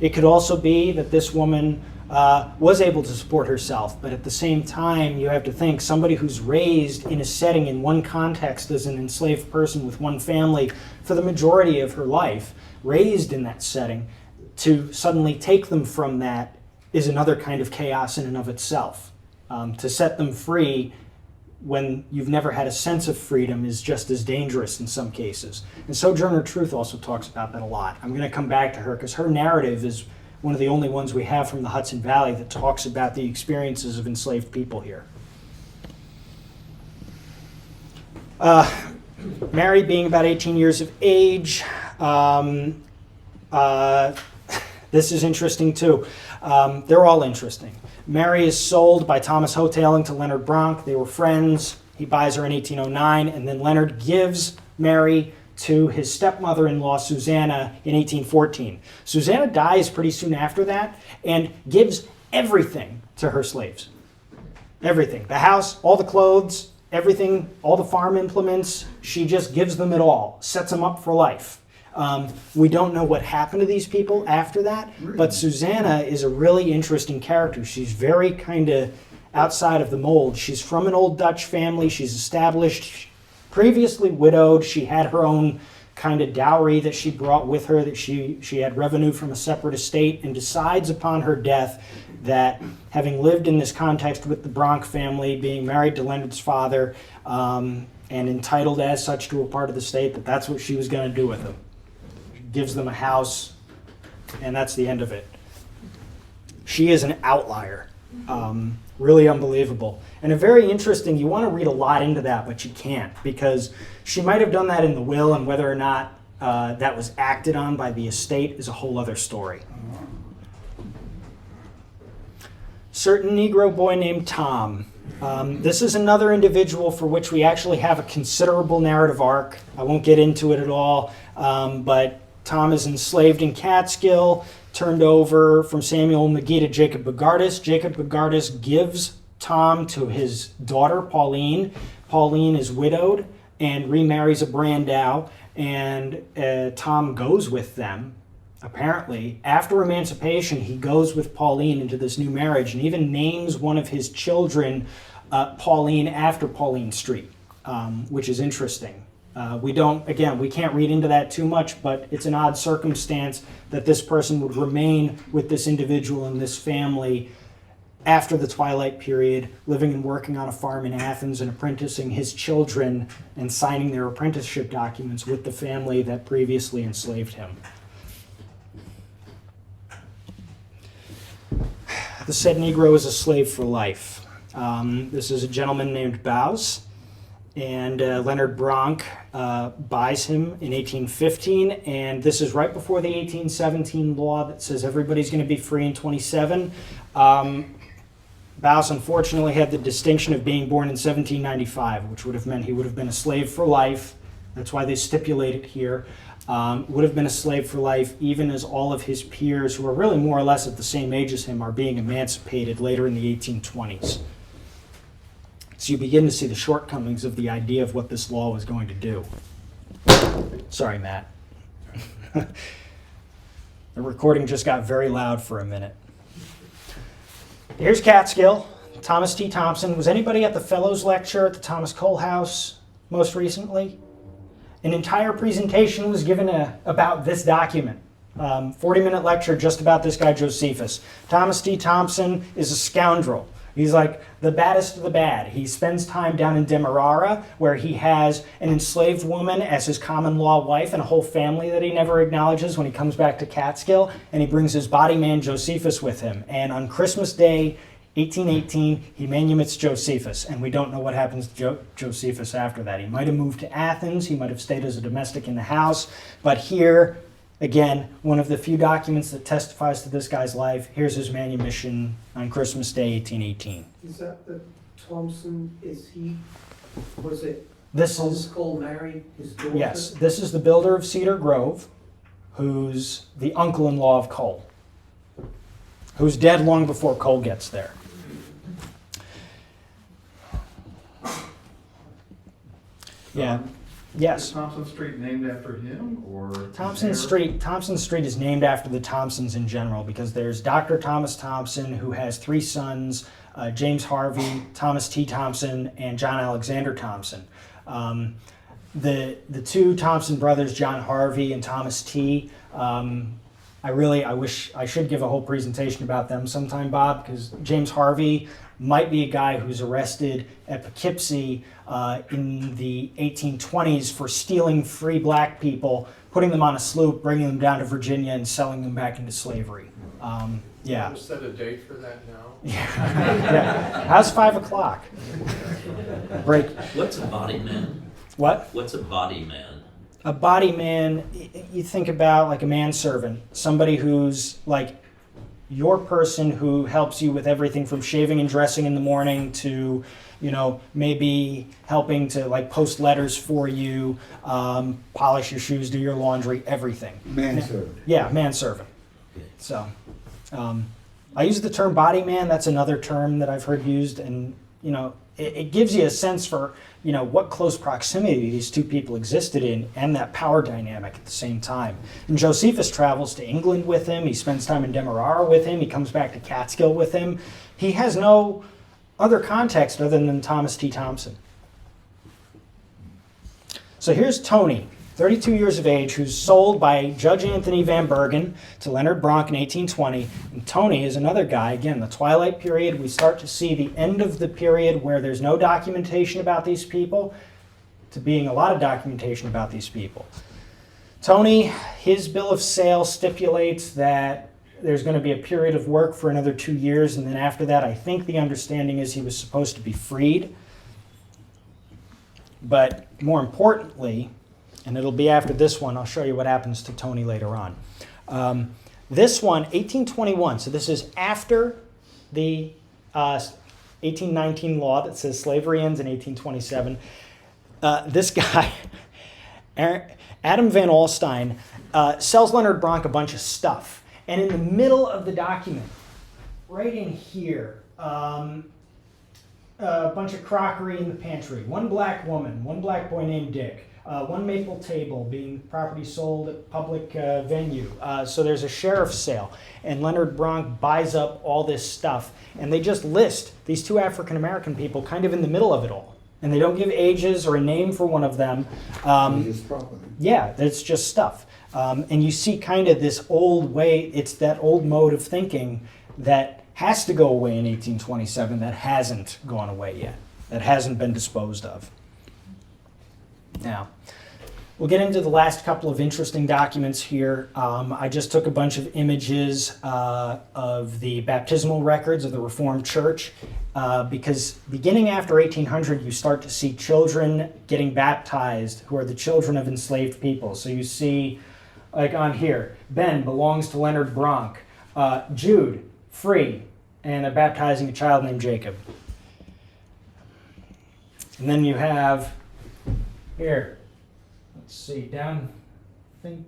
Speaker 1: It could also be that this woman was able to support herself, but at the same time, you have to think somebody who's raised in a setting in one context as an enslaved person with one family for the majority of her life, raised in that setting, to suddenly take them from that is another kind of chaos in and of itself. To set them free when you've never had a sense of freedom is just as dangerous in some cases. And Sojourner Truth also talks about that a lot. I'm going to come back to her because her narrative is one of the only ones we have from the Hudson Valley that talks about the experiences of enslaved people here. Mary being about 18 years of age, this is interesting too. They're all interesting. Mary is sold by Thomas Hoteling to Leonard Bronk. They were friends. He buys her in 1809, and then Leonard gives Mary to his stepmother-in-law, Susanna, in 1814. Susanna dies pretty soon after that and gives everything to her slaves. Everything. The house, all the clothes, everything, all the farm implements. She just gives them it all, sets them up for life. We don't know what happened to these people after that, but Susanna is a really interesting character. She's very kind of outside of the mold. She's from an old Dutch family. She's established, previously widowed. She had her own kind of dowry that she brought with her, that she had revenue from a separate estate, and decides upon her death that having lived in this context with the Bronk family, being married to Leonard's father, and entitled as such to a part of the state, that's what she was going to do with them. Gives them a house, and that's the end of it. She is an outlier. Really unbelievable. And a very interesting, you want to read a lot into that, but you can't, because she might have done that in the will, and whether or not that was acted on by the estate is a whole other story. Certain Negro boy named Tom. This is another individual for which we actually have a considerable narrative arc. I won't get into it at all, but Tom is enslaved in Catskill, turned over from Samuel McGee to Jacob Bogardus. Jacob Bogardus gives Tom to his daughter, Pauline. Pauline is widowed and remarries a Brandow, and Tom goes with them. Apparently, after emancipation, he goes with Pauline into this new marriage and even names one of his children Pauline after Pauline Street, which is interesting. We can't read into that too much, but it's an odd circumstance that this person would remain with this individual and this family after the twilight period, living and working on a farm in Athens and apprenticing his children and signing their apprenticeship documents with the family that previously enslaved him. The said Negro is a slave for life. This is a gentleman named Bowes. And Leonard Bronk buys him in 1815, and this is right before the 1817 law that says everybody's going to be free in 27. Bowes unfortunately had the distinction of being born in 1795, which would have meant he would have been a slave for life. That's why they stipulate it here. Would have been a slave for life, even as all of his peers, who are really more or less at the same age as him, are being emancipated later in the 1820s. So you begin to see the shortcomings of the idea of what this law was going to do. Sorry, Matt. The recording just got very loud for a minute. Here's Catskill. Thomas T. Thompson. Was anybody at the Fellows Lecture at the Thomas Cole House most recently? An entire presentation was given about this document. 40-minute lecture just about this guy Josephus. Thomas T. Thompson is a scoundrel. He's like the baddest of the bad. He spends time down in Demerara, where he has an enslaved woman as his common law wife and a whole family that he never acknowledges when he comes back to Catskill, and he brings his body man Josephus with him. And on Christmas Day, 1818, he manumits Josephus, and we don't know what happens to Josephus after that. He might have moved to Athens, he might have stayed as a domestic in the house, but here, again, one of the few documents that testifies to this guy's life. Here's his manumission on Christmas Day, 1818.
Speaker 2: Is that the Thompson, was it
Speaker 1: This
Speaker 2: Thomas
Speaker 1: is,
Speaker 2: Cole married his daughter?
Speaker 1: yes, this is the builder of Cedar Grove, who's the uncle-in-law of Cole, who's dead long before Cole gets there. Yeah. Yes.
Speaker 3: Is Thompson Street named after him, or?
Speaker 1: Thompson Street is named after the Thompsons in general because there's Dr. Thomas Thompson, who has 3 sons, James Harvey, Thomas T. Thompson, and John Alexander Thompson. The 2 Thompson brothers, John Harvey and Thomas T., I wish I should give a whole presentation about them sometime, Bob, because James Harvey might be a guy who's arrested at Poughkeepsie in the 1820s for stealing free black people, putting them on a sloop, bringing them down to Virginia, and selling them back into slavery. Yeah.
Speaker 5: Set a date for that now.
Speaker 1: Yeah. How's 5 o'clock? Break.
Speaker 4: What's a body man?
Speaker 1: What?
Speaker 4: What's a body man?
Speaker 1: A body man, you think about like a manservant, somebody who's like your person who helps you with everything from shaving and dressing in the morning to, maybe helping to like post letters for you, polish your shoes, do your laundry, everything.
Speaker 6: Manservant.
Speaker 1: Yeah, manservant. So, I use the term body man. That's another term that I've heard used, and it gives you a sense for what close proximity these 2 people existed in, and that power dynamic at the same time. And Josephus travels to England with him. He spends time in Demerara with him. He comes back to Catskill with him. He has no other context other than Thomas T. Thompson. So here's Tony, 32 years of age, who's sold by Judge Anthony Van Bergen to Leonard Bronk in 1820. And Tony is another guy, again, the Twilight period. We start to see the end of the period where there's no documentation about these people to being a lot of documentation about these people. Tony, his bill of sale stipulates that there's going to be a period of work for another 2 years, and then after that, I think the understanding is he was supposed to be freed. But more importantly, and it'll be after this one, I'll show you what happens to Tony later on. This one, 1821, so this is after the 1819 law that says slavery ends in 1827. This guy, Adam Van Alstyne, sells Leonard Bronk a bunch of stuff. And in the middle of the document, right in here, a bunch of crockery in the pantry, 1 black woman, 1 black boy named Dick, 1 maple table being property sold at public venue. So there's a sheriff's sale, and Leonard Bronk buys up all this stuff, and they just list these 2 African-American people kind of in the middle of it all. And they don't give ages or a name for one of them.
Speaker 6: His property.
Speaker 1: Yeah, it's just stuff. And you see kind of this old way, it's that old mode of thinking that has to go away in 1827 that hasn't gone away yet, that hasn't been disposed of. Now, we'll get into the last couple of interesting documents here. I just took a bunch of images of the baptismal records of the Reformed Church because beginning after 1800, you start to see children getting baptized who are the children of enslaved people. So you see, like on here, Ben belongs to Leonard Bronk, Jude, free, and baptizing a child named Jacob. And then you have here, let's see, down, I think,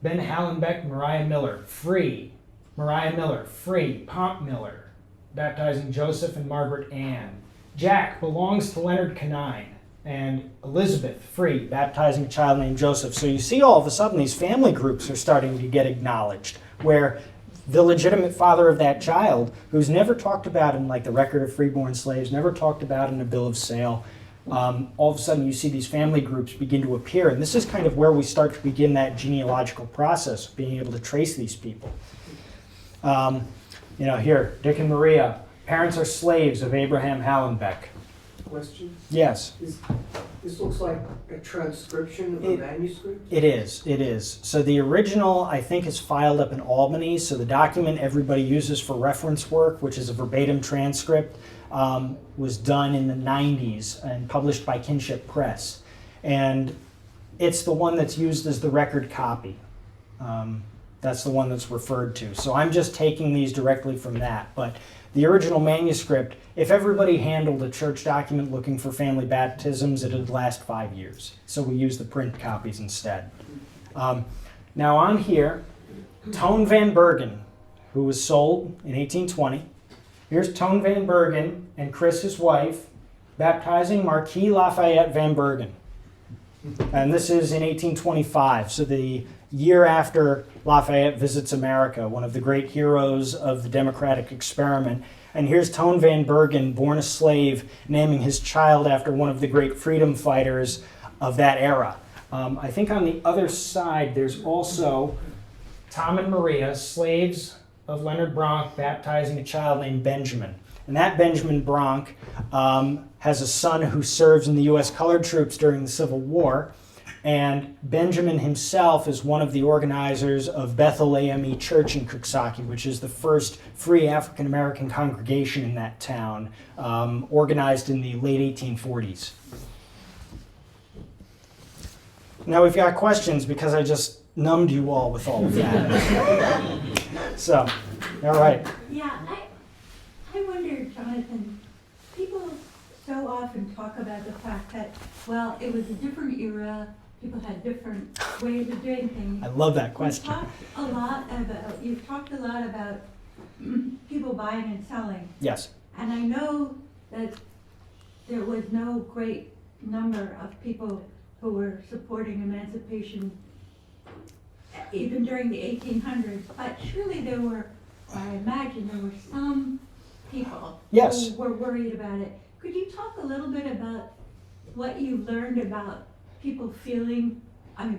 Speaker 1: Ben Hallenbeck, Mariah Miller, free. Mariah Miller, free. Pomp Miller, baptizing Joseph and Margaret Ann. Jack belongs to Leonard Canine. And Elizabeth, free, baptizing a child named Joseph. So you see all of a sudden these family groups are starting to get acknowledged, where the legitimate father of that child, who's never talked about in like the record of freeborn slaves, never talked about in a bill of sale. All of a sudden you see these family groups begin to appear, and this is kind of where we start to begin that genealogical process of being able to trace these people. Here, Dick and Maria, parents are slaves of Abraham Hallenbeck.
Speaker 2: Question?
Speaker 1: Yes.
Speaker 2: This looks like a transcription of a manuscript?
Speaker 1: It is. So the original, I think, is filed up in Albany. So the document everybody uses for reference work, which is a verbatim transcript, was done in the 90s and published by Kinship Press. And it's the one that's used as the record copy. That's the one that's referred to. So I'm just taking these directly from that. But the original manuscript, if everybody handled a church document looking for family baptisms, it would last 5 years. So we use the print copies instead. Now on here, Toon van Bergen, who was sold in 1820. Here's Toon van Bergen and Chris, his wife, baptizing Marquis Lafayette van Bergen. And this is in 1825, so the year after Lafayette visits America, one of the great heroes of the democratic experiment. And here's Toon van Bergen, born a slave, naming his child after one of the great freedom fighters of that era. I think on the other side, there's also Tom and Maria, slaves of Leonard Bronk, baptizing a child named Benjamin. And that Benjamin Bronk has a son who serves in the U.S. colored troops during the Civil War. And Benjamin himself is one of the organizers of Bethel AME Church in Coxsackie, which is the first free African-American congregation in that town, organized in the late 1840s. Now we've got questions because I just numbed you all with all of that. So, all right.
Speaker 5: Yeah, I wonder, Jonathan, people so often talk about the fact that, well, it was a different era, people had different ways of doing things.
Speaker 1: I love that question.
Speaker 5: You've talked a lot about people buying and selling.
Speaker 1: Yes.
Speaker 5: And I know that there was no great number of people who were supporting emancipation even during the 1800s, but surely there were, I imagine there were some people
Speaker 1: Yes.
Speaker 5: who were worried about it. Could you talk a little bit about what you learned about people feeling,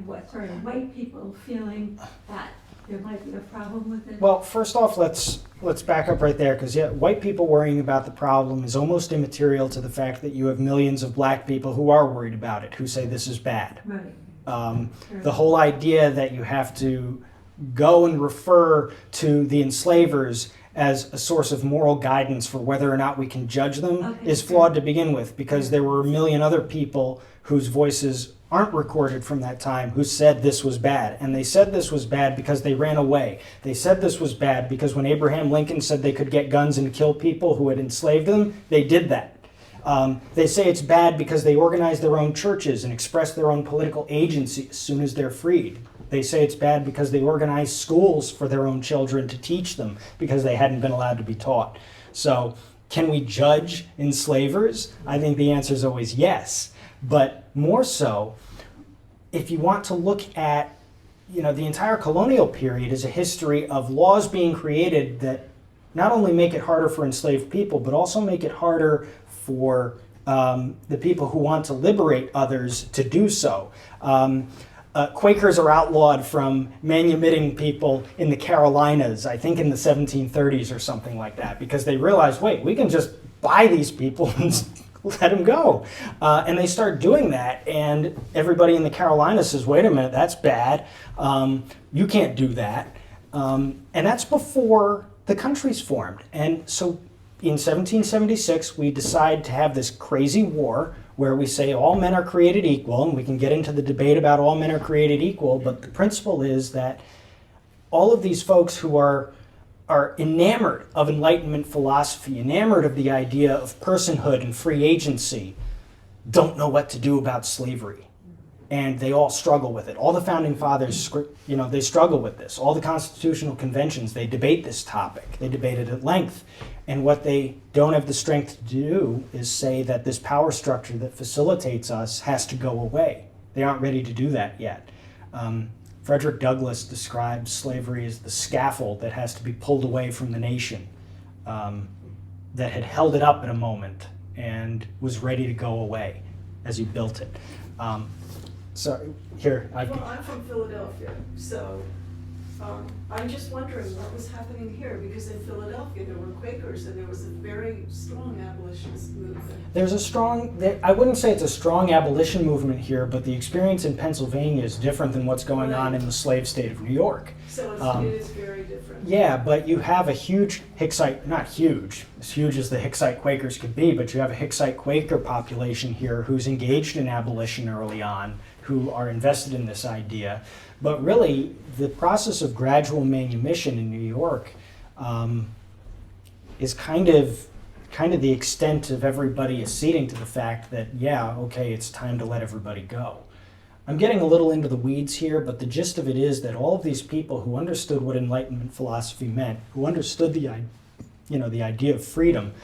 Speaker 5: white people feeling that there might be a problem with it?
Speaker 1: Well, first off, let's back up right there, because white people worrying about the problem is almost immaterial to the fact that you have millions of black people who are worried about it, who say this is bad.
Speaker 5: Right.
Speaker 1: The whole idea that you have to go and refer to the enslavers as a source of moral guidance for whether or not we can judge them is flawed to begin with, because there were a million other people whose voices aren't recorded from that time who said this was bad. And they said this was bad because they ran away. They said this was bad because when Abraham Lincoln said they could get guns and kill people who had enslaved them, they did that. They say it's bad because they organized their own churches and expressed their own political agency as soon as they're freed. They say it's bad because they organized schools for their own children to teach them because they hadn't been allowed to be taught. So can we judge enslavers? I think the answer is always yes. But more so, if you want to look at, the entire colonial period is a history of laws being created that not only make it harder for enslaved people, but also make it harder for the people who want to liberate others to do so. Quakers are outlawed from manumitting people in the Carolinas, I think in the 1730s or something like that, because they realized, wait, we can just buy these people and let them go. And they start doing that, and everybody in the Carolinas says, wait a minute, that's bad. You can't do that. And that's before the country's formed. And so in 1776, we decide to have this crazy war where we say all men are created equal, and we can get into the debate about all men are created equal, but the principle is that all of these folks who are enamored of Enlightenment philosophy, enamored of the idea of personhood and free agency, don't know what to do about slavery. And they all struggle with it. All the founding fathers, they struggle with this. All the constitutional conventions, they debate this topic. They debate it at length. And what they don't have the strength to do is say that this power structure that facilitates us has to go away. They aren't ready to do that yet. Frederick Douglass describes slavery as the scaffold that has to be pulled away from the nation, that had held it up at a moment and was ready to go away as he built it. So here,
Speaker 7: Well, I'm from Philadelphia, so I'm just wondering what was happening here, because in Philadelphia there were Quakers and there was a very strong abolitionist movement.
Speaker 1: there's a strong, I wouldn't say it's a strong abolition movement here, but the experience in Pennsylvania is different than what's going on in the slave state of New York.
Speaker 7: So it is very different.
Speaker 1: Yeah, but you have a huge Hicksite, not huge, as huge as the Hicksite Quakers could be, but you have a Hicksite Quaker population here who's engaged in abolition early on, who are invested in this idea. But really, the process of gradual manumission in New York is kind of the extent of everybody acceding to the fact that, yeah, okay, it's time to let everybody go. I'm getting a little into the weeds here, but the gist of it is that all of these people who understood what Enlightenment philosophy meant, who understood the idea of freedom,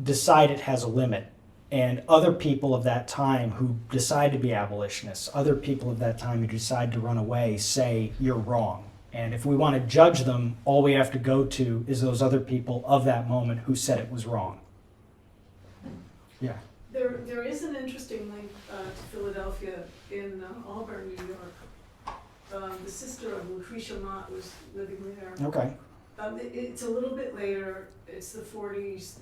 Speaker 1: decide it has a limit. And other people of that time who decide to be abolitionists, other people of that time who decide to run away, say you're wrong. And if we want to judge them, all we have to go to is those other people of that moment who said it was wrong. Yeah.
Speaker 7: There is an interesting link to Philadelphia in Auburn, New York. The sister of Lucretia Mott was living there.
Speaker 1: Okay.
Speaker 7: It's a little bit later, it's the 40s.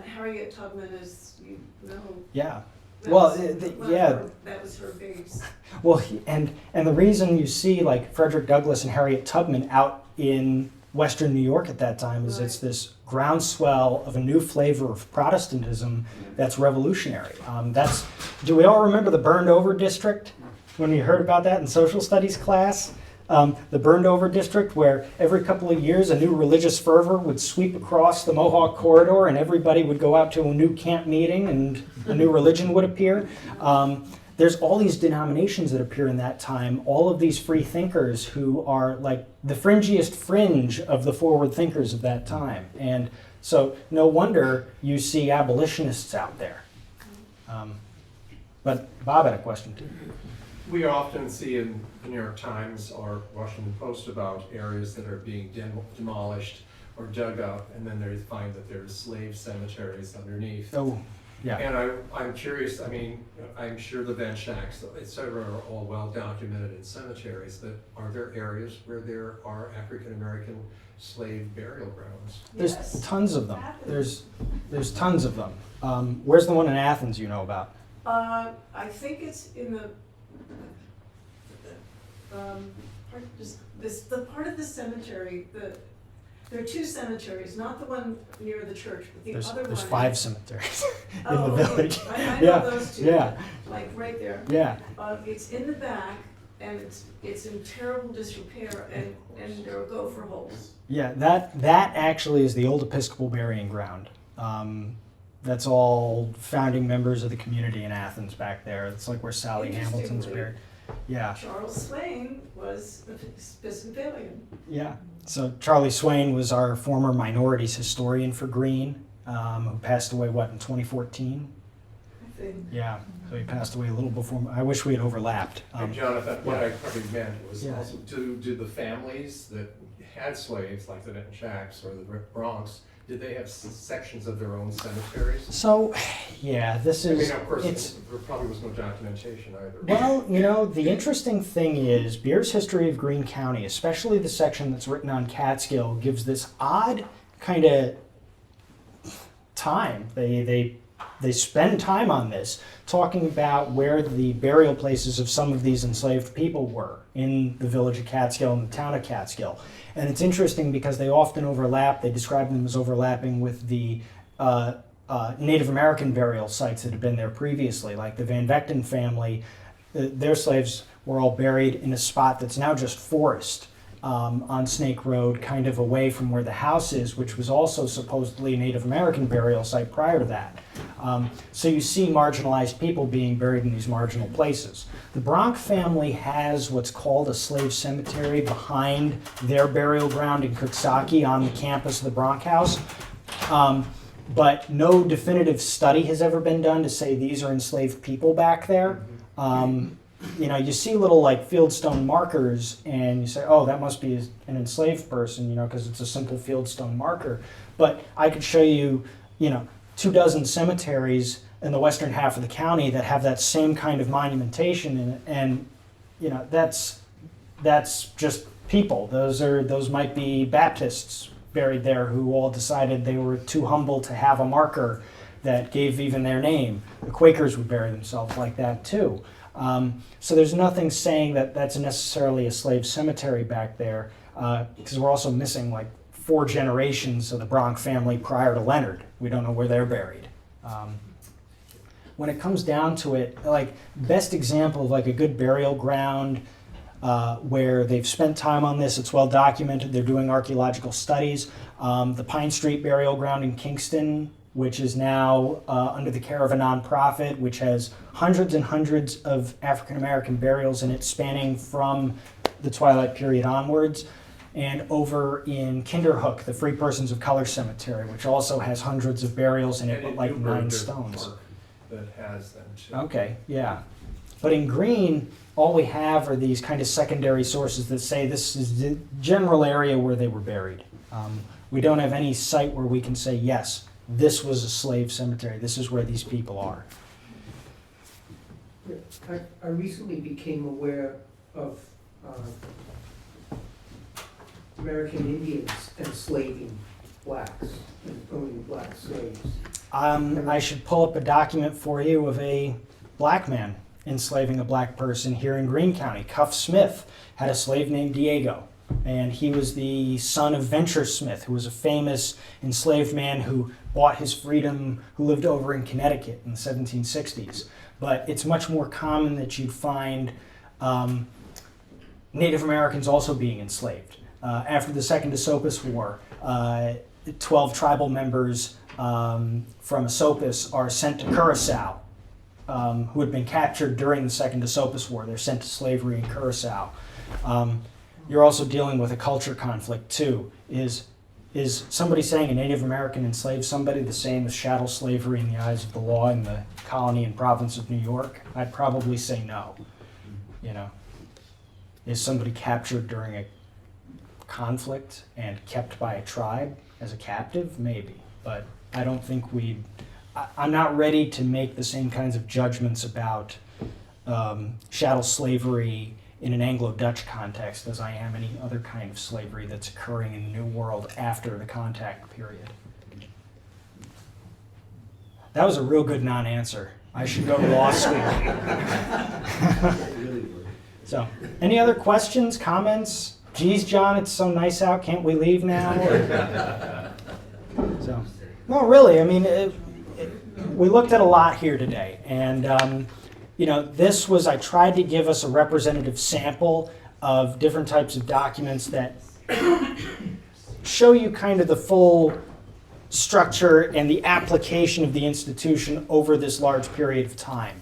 Speaker 7: Harriet Tubman is, you know.
Speaker 1: Yeah.
Speaker 7: that
Speaker 1: Well,
Speaker 7: was
Speaker 1: yeah.
Speaker 7: That was her base.
Speaker 1: Well, and the reason you see like Frederick Douglass and Harriet Tubman out in Western New York at that time is it's this groundswell of a new flavor of Protestantism that's revolutionary. Do we all remember the burned over district when we heard about that in social studies class? The burned over district, where every couple of years a new religious fervor would sweep across the Mohawk corridor and everybody would go out to a new camp meeting and a new religion would appear. There's all these denominations that appear in that time, all of these free thinkers who are like the fringiest fringe of the forward thinkers of that time. And so no wonder you see abolitionists out there. But Bob had a question too.
Speaker 8: We often see in the New York Times or Washington Post about areas that are being demolished or dug up, and then they find that there's slave cemeteries underneath.
Speaker 1: Oh, yeah.
Speaker 8: And I'm curious, I mean, I'm sure the Van Shacks, et cetera, are all well documented in cemeteries, but are there areas where there are African-American slave burial grounds?
Speaker 1: There's
Speaker 7: Yes.
Speaker 1: tons of them.
Speaker 7: Athens.
Speaker 1: There's tons of them. Where's the one in Athens you know about?
Speaker 7: I think it's in the the part of the cemetery, there are two cemeteries, not the one near the church, but the other one.
Speaker 1: There's 5 cemeteries in the
Speaker 7: Okay.
Speaker 1: village.
Speaker 7: I
Speaker 1: Yeah,
Speaker 7: know those two,
Speaker 1: yeah.
Speaker 7: like right there.
Speaker 1: Yeah.
Speaker 7: It's in the back, and it's in terrible disrepair, and there are gopher holes.
Speaker 1: Yeah, that actually is the old Episcopal burying ground. That's all founding members of the community in Athens back there. It's like where Sally Hamilton's
Speaker 7: Interestingly,
Speaker 1: buried. Yeah,
Speaker 7: Charles Swain was an Episcopalian.
Speaker 1: yeah. So Charlie Swain was our former minorities historian for Greene, who passed away, in 2014?
Speaker 7: I think.
Speaker 1: Yeah, so he passed away a little before, I wish we had overlapped.
Speaker 8: And Jonathan, what I probably meant was
Speaker 1: Yeah.
Speaker 8: also, do the families that had slaves, like the Van Shacks or the Bronx, did they have sections of their own cemeteries?
Speaker 1: So, yeah, this
Speaker 8: I
Speaker 1: is,
Speaker 8: mean, of course,
Speaker 1: it's,
Speaker 8: there probably was no documentation either.
Speaker 1: well, the interesting thing is Beer's History of Greene County, especially the section that's written on Catskill, gives this odd kind of time. They spend time on this, talking about where the burial places of some of these enslaved people were in the village of Catskill and the town of Catskill. And it's interesting because they often overlap. They describe them as overlapping with the Native American burial sites that had been there previously, like the Van Vechten family. Their slaves were all buried in a spot that's now just forest on Snake Road, kind of away from where the house is, which was also supposedly a Native American burial site prior to that. So you see marginalized people being buried in these marginal places. The Bronk family has what's called a slave cemetery behind their burial ground in Cooksaki on the campus of the Bronk House. But no definitive study has ever been done to say these are enslaved people back there. you see little like fieldstone markers and you say, oh, that must be an enslaved person, because it's a simple fieldstone marker. But I could show you, 24 cemeteries in the western half of the county that have that same kind of monumentation in it, and that's just people. Those might be Baptists buried there who all decided they were too humble to have a marker that gave even their name. The Quakers would bury themselves like that too. So there's nothing saying that that's necessarily a slave cemetery back there, because we're also missing like 4 generations of the Bronx family prior to Leonard. We don't know where they're buried. When it comes down to it, like best example of like a good burial ground where they've spent time on this, it's well documented, they're doing archaeological studies. The Pine Street Burial Ground in Kingston, which is now under the care of a nonprofit, which has hundreds and hundreds of African American burials in it, spanning from the Twilight period onwards. And over in Kinderhook, the Free Persons of Color Cemetery, which also has hundreds of burials in it,
Speaker 8: And
Speaker 1: but
Speaker 8: in
Speaker 1: like
Speaker 8: Newburgh,
Speaker 1: 9
Speaker 8: there's a
Speaker 1: stones.
Speaker 8: park that has them too.
Speaker 1: Okay, yeah. But in Greene, all we have are these kind of secondary sources that say this is the general area where they were buried. We don't have any site where we can say, yes, this was a slave cemetery. This is where these people are.
Speaker 2: I recently became aware of American Indians enslaving blacks and owning black slaves.
Speaker 1: I should pull up a document for you of a black man enslaving a black person here in Greene County. Cuff Smith had a slave named Diego, and he was the son of Venture Smith, who was a famous enslaved man who bought his freedom, who lived over in Connecticut in the 1760s. But it's much more common that you'd find Native Americans also being enslaved. After the Second Esopus War, 12 tribal members from Esopus are sent to Curacao, who had been captured during the Second Esopus War. They're sent to slavery in Curacao. You're also dealing with a culture conflict too. Is somebody saying a Native American enslaved somebody the same as chattel slavery in the eyes of the law in the colony and province of New York? I'd probably say no. Is somebody captured during a conflict and kept by a tribe as a captive? Maybe, but I don't think I'm not ready to make the same kinds of judgments about chattel slavery in an Anglo-Dutch context as I am any other kind of slavery that's occurring in the New World after the contact period. That was a real good non-answer. I should go to law school. So, any other questions, comments? Geez, John, it's so nice out. Can't we leave now? So, no, really. I mean, we looked at a lot here today, and I tried to give us a representative sample of different types of documents that show you kind of the full structure and the application of the institution over this large period of time.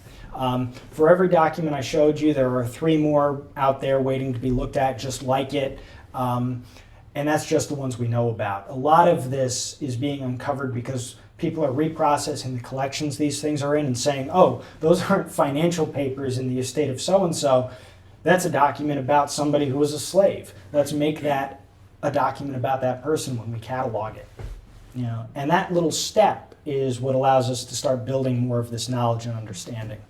Speaker 1: For every document I showed you, there are 3 more out there waiting to be looked at just like it, and that's just the ones we know about. A lot of this is being uncovered because people are reprocessing the collections these things are in and saying, oh, those aren't financial papers in the estate of so-and-so. That's a document about somebody who was a slave. Let's make that a document about that person when we catalog it. And that little step is what allows us to start building more of this knowledge and understanding.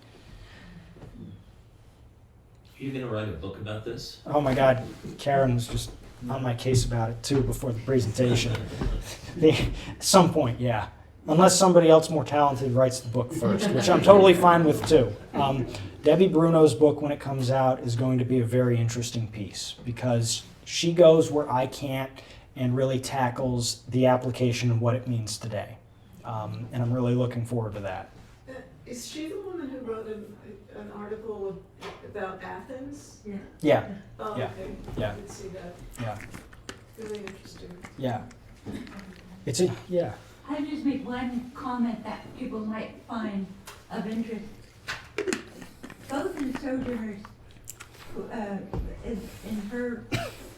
Speaker 4: Are you going to write a book about this?
Speaker 1: Oh my God, Karen was just on my case about it too before the presentation. At some point, yeah. Unless somebody else more talented writes the book first, which I'm totally fine with too. Debbie Bruno's book, when it comes out, is going to be a very interesting piece because she goes where I can't and really tackles the application and what it means today. And I'm really looking forward to that.
Speaker 7: Is she the woman who wrote an article about Athens?
Speaker 5: Yeah.
Speaker 1: Yeah,
Speaker 7: Oh,
Speaker 1: Yeah.
Speaker 7: okay.
Speaker 1: Yeah.
Speaker 7: I did see that.
Speaker 1: yeah,
Speaker 7: Really interesting.
Speaker 1: yeah. Yeah.
Speaker 5: I'll just make one comment that people might find of interest. Both the Sojourners, in her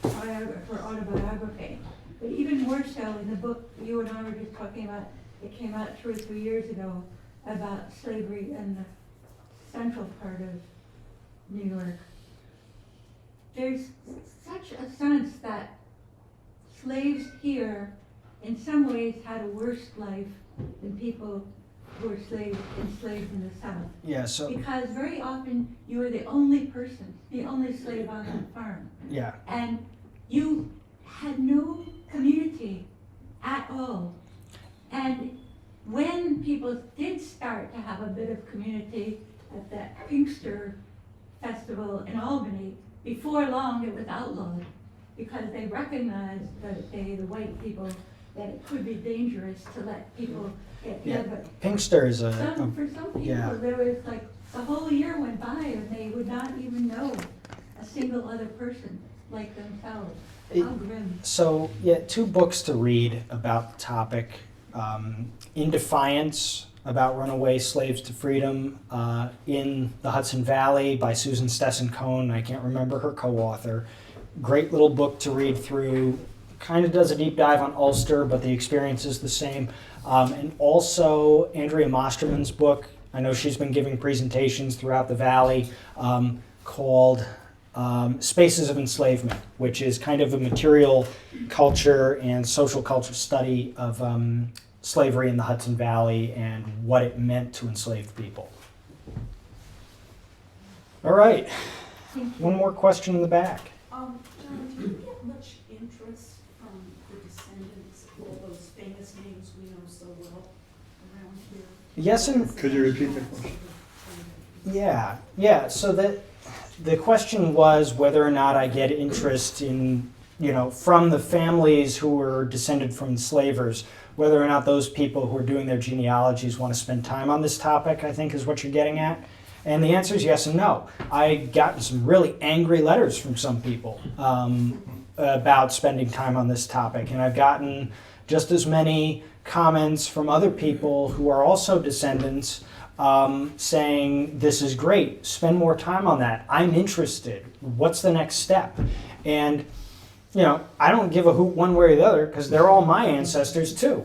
Speaker 5: autobiography, but even more so in the book you and I were just talking about, it came out 2 or 3 years ago, about slavery in the central part of New York, there's such a sense that slaves here in some ways had a worse life than people who were enslaved in the South.
Speaker 1: Yeah, so,
Speaker 5: Because very often you were the only person, the only slave on the farm.
Speaker 1: yeah.
Speaker 5: And you had no community at all. And when people did start to have a bit of community at that Pinkster Festival in Albany, before long it was outlawed because they recognized that the white people, that it could be dangerous to let people get
Speaker 1: Yeah.
Speaker 5: together.
Speaker 1: Pinkster is
Speaker 5: For some people,
Speaker 1: yeah.
Speaker 5: there was like, the whole year went by and they would not even know a single other person like themselves. How grim.
Speaker 1: So, yeah, 2 books to read about the topic. In Defiance, about runaway slaves to freedom in the Hudson Valley by Susan Stesson-Cohn. I can't remember her co-author. Great little book to read through. Kind of does a deep dive on Ulster, but the experience is the same. And also Andrea Mosterman's book. I know she's been giving presentations throughout the Valley called Spaces of Enslavement, which is kind of a material culture and social culture study of slavery in the Hudson Valley and what it meant to enslaved people. All right, one more question in the back.
Speaker 7: John, do you get much interest from the descendants of all those famous names we know so well around here?
Speaker 1: Yes, and
Speaker 6: Could you repeat the question?
Speaker 1: yeah. So the question was whether or not I get interest in, from the families who were descended from enslavers, whether or not those people who are doing their genealogies want to spend time on this topic, I think is what you're getting at. And the answer is yes and no. I got some really angry letters from some people about spending time on this topic, and I've gotten just as many comments from other people who are also descendants saying, this is great, spend more time on that, I'm interested, what's the next step? And, I don't give a hoot one way or the other because they're all my ancestors too.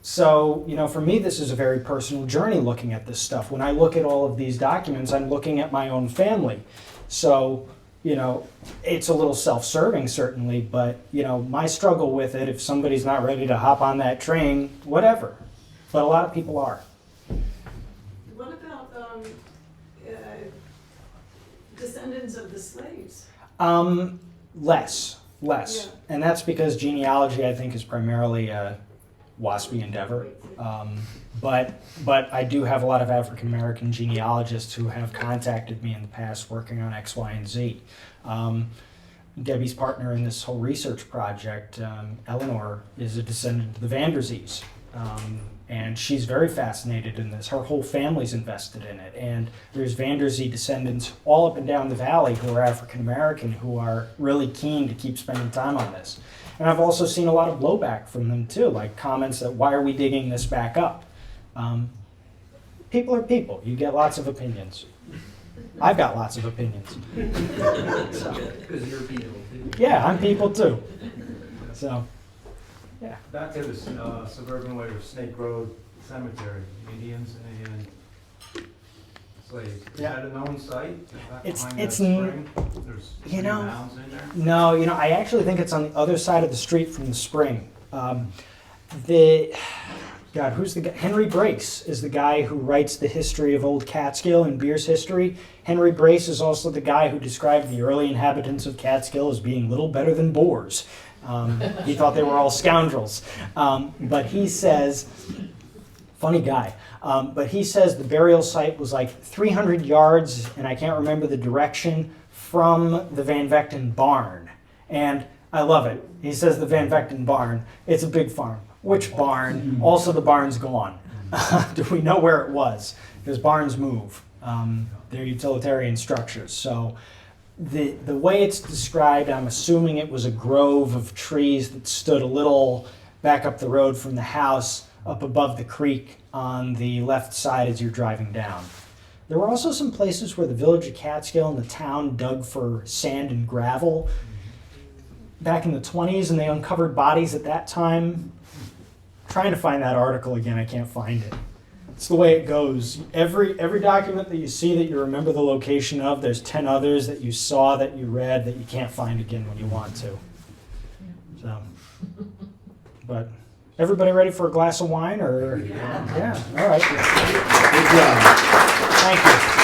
Speaker 1: So, for me, this is a very personal journey looking at this stuff. When I look at all of these documents, I'm looking at my own family. So, it's a little self-serving certainly, but, my struggle with it, if somebody's not ready to hop on that train, whatever. But a lot of people are.
Speaker 7: What about descendants of the slaves?
Speaker 1: Less.
Speaker 7: Yeah.
Speaker 1: And that's because genealogy, I think, is primarily a waspy endeavor. But I do have a lot of African American genealogists who have contacted me in the past working on X, Y, and Z. Debbie's partner in this whole research project, Eleanor, is a descendant of the Vanderzees. And she's very fascinated in this. Her whole family's invested in it. And there's Vanderzee descendants all up and down the valley who are African American who are really keen to keep spending time on this. And I've also seen a lot of blowback from them too, like comments that, why are we digging this back up? People are people. You get lots of opinions. I've got lots of opinions.
Speaker 3: Because you're people too.
Speaker 1: Yeah, I'm people too. So, yeah.
Speaker 9: Back to the suburban way of Snake Road Cemetery, Indians and slaves. Is
Speaker 1: Yeah.
Speaker 9: that a known site? Back
Speaker 1: It's-
Speaker 9: behind
Speaker 1: it's
Speaker 9: that
Speaker 1: n-
Speaker 9: spring? There's
Speaker 1: you know,
Speaker 9: mounds in there?
Speaker 1: No, I actually think it's on the other side of the street from the spring. Who's the guy? Henry Brace is the guy who writes the history of Old Catskill in Beer's History. Henry Brace is also the guy who described the early inhabitants of Catskill as being little better than boors. He thought they were all scoundrels. But he says, funny guy, but he says the burial site was like 300 yards, and I can't remember the direction, from the Van Vechten barn. And I love it. He says the Van Vechten barn, it's a big farm. Which barn? Also the barn's gone. Do we know where it was? Because barns move. They're utilitarian structures. So the way it's described, I'm assuming it was a grove of trees that stood a little back up the road from the house, up above the creek on the left side as you're driving down. There were also some places where the village of Catskill and the town dug for sand and gravel back in the 20s, and they uncovered bodies at that time. Trying to find that article again, I can't find it. It's the way it goes. Every document that you see that you remember the location of, there's 10 others that you saw, that you read, that you can't find again when you want to. So, but everybody ready for a glass of wine, or? Yeah, all right.
Speaker 6: Good job.
Speaker 1: Thank you.